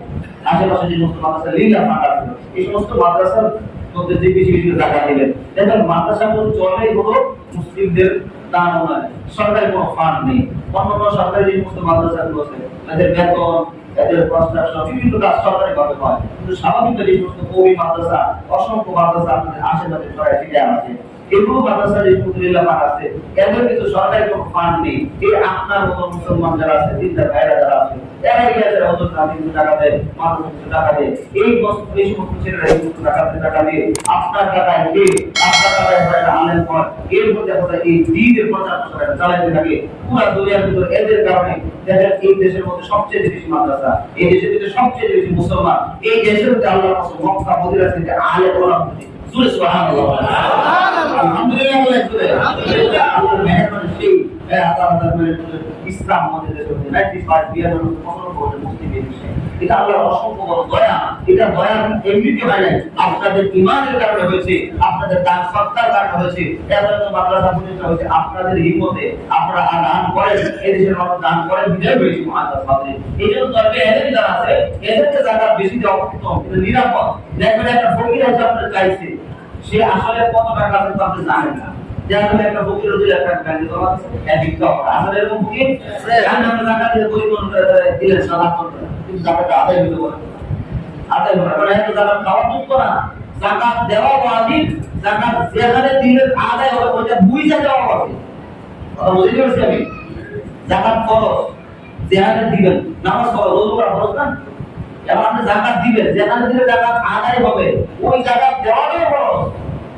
Speaker 1: আশেপাশে যে সমস্ত মাদ্রাসা লিল্লাহ ফান্ড আছে, এই সমস্ত মাদ্রাসার মধ্যে যে বেশি বেশি টাকা দিলেন, দেখেন মাদ্রাসাগুলো চলেই হলো মুসলিমদের দান নয়, সরকারি কোনো ফান্ড নেই। অন্যান্য সরকারি যে সমস্ত মাদ্রাসাগুলো আছে তাদের বেতন, এদের কনস্ট্রাকশন বিভিন্ন কাজ সরকারি ভাবে হয়, কিন্তু স্বাভাবিকভাবে এই সমস্ত কওমি মাদ্রাসা, অসংখ্য মাদ্রাসা আপনাদের আশেপাশে ছড়ায় ছিটিয়ে আছে, এগুলো মাদ্রাসা রিজকুল্লাহ ফান্ড আছে, এদের কিন্তু সরকারি কোনো ফান্ড নেই। এই আপনার মতো মুসলমান যারা আছে, দিনদার ভাইরা যারা আছে, এরা গিয়ে যারা হজরত নাবি টাকা দেয়, মানুষ টাকা দেয়, এই সমস্ত ছেলেরা এই সমস্ত টাকা দিয়ে আপনার টাকায় দিয়ে আপনার টাকায় আনলেন পর এর মধ্যে আপনারা এই দিনের প্রচার প্রসার চালাইতে থাকে পুরো দুনিয়ার ভিতরে। এদের কারণে দেখেন এই দেশের মধ্যে সবচেয়ে বেশি মাদ্রাসা, এই দেশের ভিতরে সবচেয়ে বেশি মুসলমান, এই দেশের মধ্যে আল্লাহর কসম মক্কা মদিনা থেকে আলে ওলামা জুড়ে সুবহানাল্লাহ আলহামদুলিল্লাহ বলে জুড়ে আলহামদুলিল্লাহ আল্লাহর মেহেরবানি সেই ইসলাম আমাদের দেশে 95% মুসলিম দেশে। এটা আল্লাহর অসংখ্য বড় দয়া। এটা দয়া এমনিতে হয় নাই, আপনাদের ঈমানের কারণে হয়েছে, আপনাদের দান সৎকার কারণে হয়েছে, এত মাদ্রাসা প্রতিষ্ঠা হয়েছে আপনাদের হিম্মতে। আপনারা দান করেন, এই দেশের মানুষ দান করেন, বিজয় হয়েছে মাদ্রাসা। এই জন্য তবে এদের যারা আছে এদেরকে জায়গা বেশি দেওয়া উত্তম, কিন্তু নিরাপদ। দেখবেন একটা ফকির আছে আপনার চাইছে, সে আসলে কত টাকা আছে আপনি জানেন না, যেমন একটা ফকির 2 লাখ টাকা ব্যাংকে জমা আছে, একদিক তো আসলে এরকম ফকির জানেন আমরা টাকা দিয়ে পরিপূর্ণ দিলেন সালাত করতে, কিন্তু টাকাটা আদায় হতে পারে আদায় করা মানে এত টাকা খাওয়া ঠিক না, যাকাত দেওয়া ওয়াজিব, যাকাত যেখানে দিলে আদায় হবে ওইটা বুঝা দেওয়া হবে। কথা বুঝতে পারছেন? আমি যাকাত ফরজ, যেখানে দিবেন, নামাজ ফরজ, রোজা করা ফরজ না, এবার আপনি যাকাত দিবেন, যেখানে দিলে যাকাত আদায় হবে ওই যাকাত দেওয়াটাই ফরজ।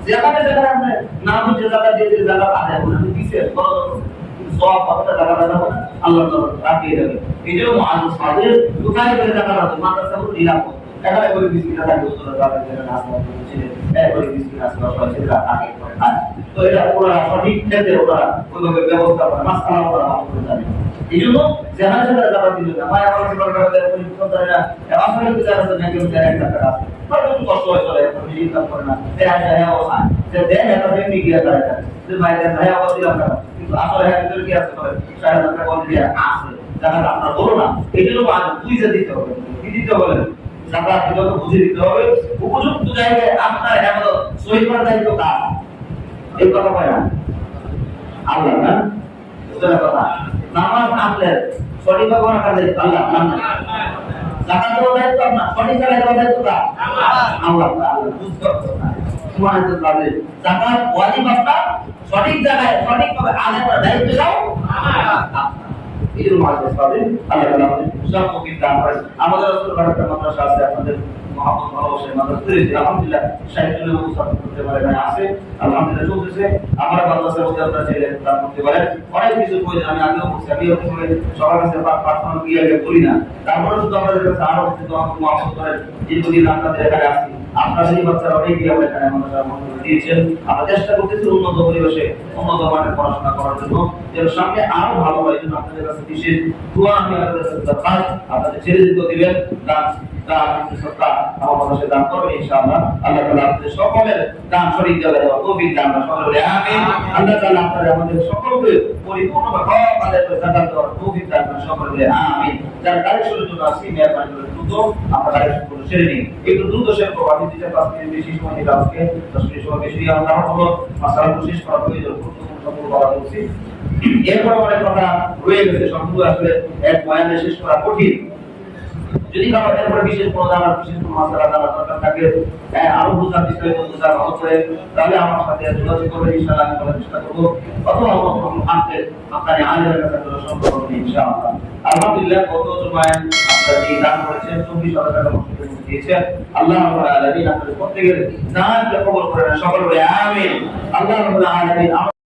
Speaker 1: যেখানে যেখানে আপনি না বুঝে যাকাত দিয়ে দিলে যাকাত আদায় হবে, আপনি দিছেন ফরজ, সব কতটা টাকা দেবো আল্লাহ তাআলা রাখিয়ে দেবে। এই জন্য মুআজ্জিজ সাদের কোথায় গেলে টাকা দেবো মাদ্রাসা গুলো নিরাপদ। এখানে করে বিস্কিট থাকে ওরা তাদের জন্য নাস্তা করছে, করে বিস্কিট নাস্তা করা হচ্ছে আগে করে খায়। তো এটা ওরা সঠিক ক্ষেত্রে ওরা ওইভাবে ব্যবস্থা করে মাস্কানা করা আমাদের জানে। এই জন্য যারা যারা যারা দিল না ভাই আমার জীবন কাটাতে পরিবর্তন করে না আসলে তো যারা যারা কেউ যারা একটা টাকা আছে তাদের কষ্ট হয় চলে এখন ইনকাম করে না দেখা যায় অবস্থা যে দেন এটা ফ্যামিলি গিয়া করে যে ভাই দেন ভাই আবার দিলাম টাকা কিন্তু আসলে হ্যাঁ ভিতরে কি আছে করে 4000 টাকা বলে দিয়ে আছে যারা আপনারা বলো না এই জন্য আজ বুঝে দিতে হবে কি দিতে হবে জাকাত যত বুঝে দিতে হবে উপযুক্ত জায়গায় আপনার এমন সহিহ করার দায়িত্ব কার এই কথা কয় না আল্লাহ না বুঝতে কথা নামাজ আপনার সঠিক ভাবে রাখার দায়িত্ব আল্লাহ না জাকাত দেওয়ার দায়িত্ব আপনার সঠিক জায়গায় দেওয়ার দায়িত্ব কার আল্লাহ বুঝতে পারছেন সুবহানাল্লাহ তাআলা জাকাত ওয়াজিব আপনার সঠিক জায়গায় সঠিক ভাবে আদায় করার দায়িত্ব দাও এই মাঝে পাবে আল্লাহ তাআলা আমাদের সব মুকিম দান করেন। আমাদের রাসূল বারাকাত মাদ্রাসা আছে আপনাদের মহব্বত ভালোবাসা মাদ্রাসা আলহামদুলিল্লাহ সাহিত্যের উৎসব করতে পারে না আছে আলহামদুলিল্লাহ চলতেছে। আমরা মাদ্রাসার মধ্যে আপনারা চাইলে দান করতে পারেন। অনেক কিছু প্রয়োজন আমি আগেও বলছি আমি সবার কাছে পার্সোনাল গিয়ে বলি না তারপরে শুধু আমাদের কাছে আরো কিছু আমাকে মহব্বত করেন দীর্ঘদিন আপনাদের এখানে আসি আপনাদের বাচ্চারা অনেকেই আমরা এখানে আমাদের মহব্বত দিয়েছেন। আমরা চেষ্টা করতেছি উন্নত পরিবেশে উন্নত মানের পড়াশোনা করার জন্য যেন সামনে আরো ভালো হয়। জন্য আপনাদের কাছে বিশেষ দোয়া আমি আপনাদের কাছে দরকার আপনাদের ছেড়ে দিতে দিবেন দান দান সত্তা আমার কাছে দান করবেন ইনশাআল্লাহ। আল্লাহ তাআলা আপনাদের সকলের দান সঠিক জায়গায় দেওয়া তৌফিক দান করেন সকলে আমিন। আল্লাহ তাআলা আপনাদের আমাদের সকলকে পরিপূর্ণভাবে হক আদায় করে জাকাত দেওয়ার তৌফিক দান করেন সকলে আমিন। যারা কালেকশনের জন্য আসি মেহরবানি করে দ্রুত আমরা কালেকশন করে ছেড়ে নিই একটু দ্রুত শেয়ার করবো আমি দিতে 5 মিনিট বেশি সময় নিলাম আজকে 10 মিনিট সময় বেশি নিলাম কারণ হলো মাসালা শেষ করা প্রয়োজন গুরুত্বপূর্ণ সম্পূর্ণ করা উচিত। এরপর অনেক কথা রয়ে গেছে সম্পূর্ণ আসলে এক বয়ানে শেষ করা কঠিন। যদি কারো এরপরে বিশেষ কোনো জানার বিশেষ কোনো মাসালা জানার দরকার থাকে আরো বুঝার বিষয় বুঝার ভালো করে তাহলে আমার সাথে যোগাযোগ করবেন ইনশাআল্লাহ আমি বলার চেষ্টা করবো অথবা আপনাদের আপনার আলেমের কাছে সম্পর্ক করবেন ইনশাআল্লাহ। আলহামদুলিল্লাহ গত জুমায় আপনারা যে দান করেছেন 24,000 টাকা মসজিদে দিয়েছেন আল্লাহ রাব্বুল আলামিন আপনাদের প্রত্যেকের দানকে কবুল করেন সকলে আমিন। আল্লাহ রাব্বুল আলামিন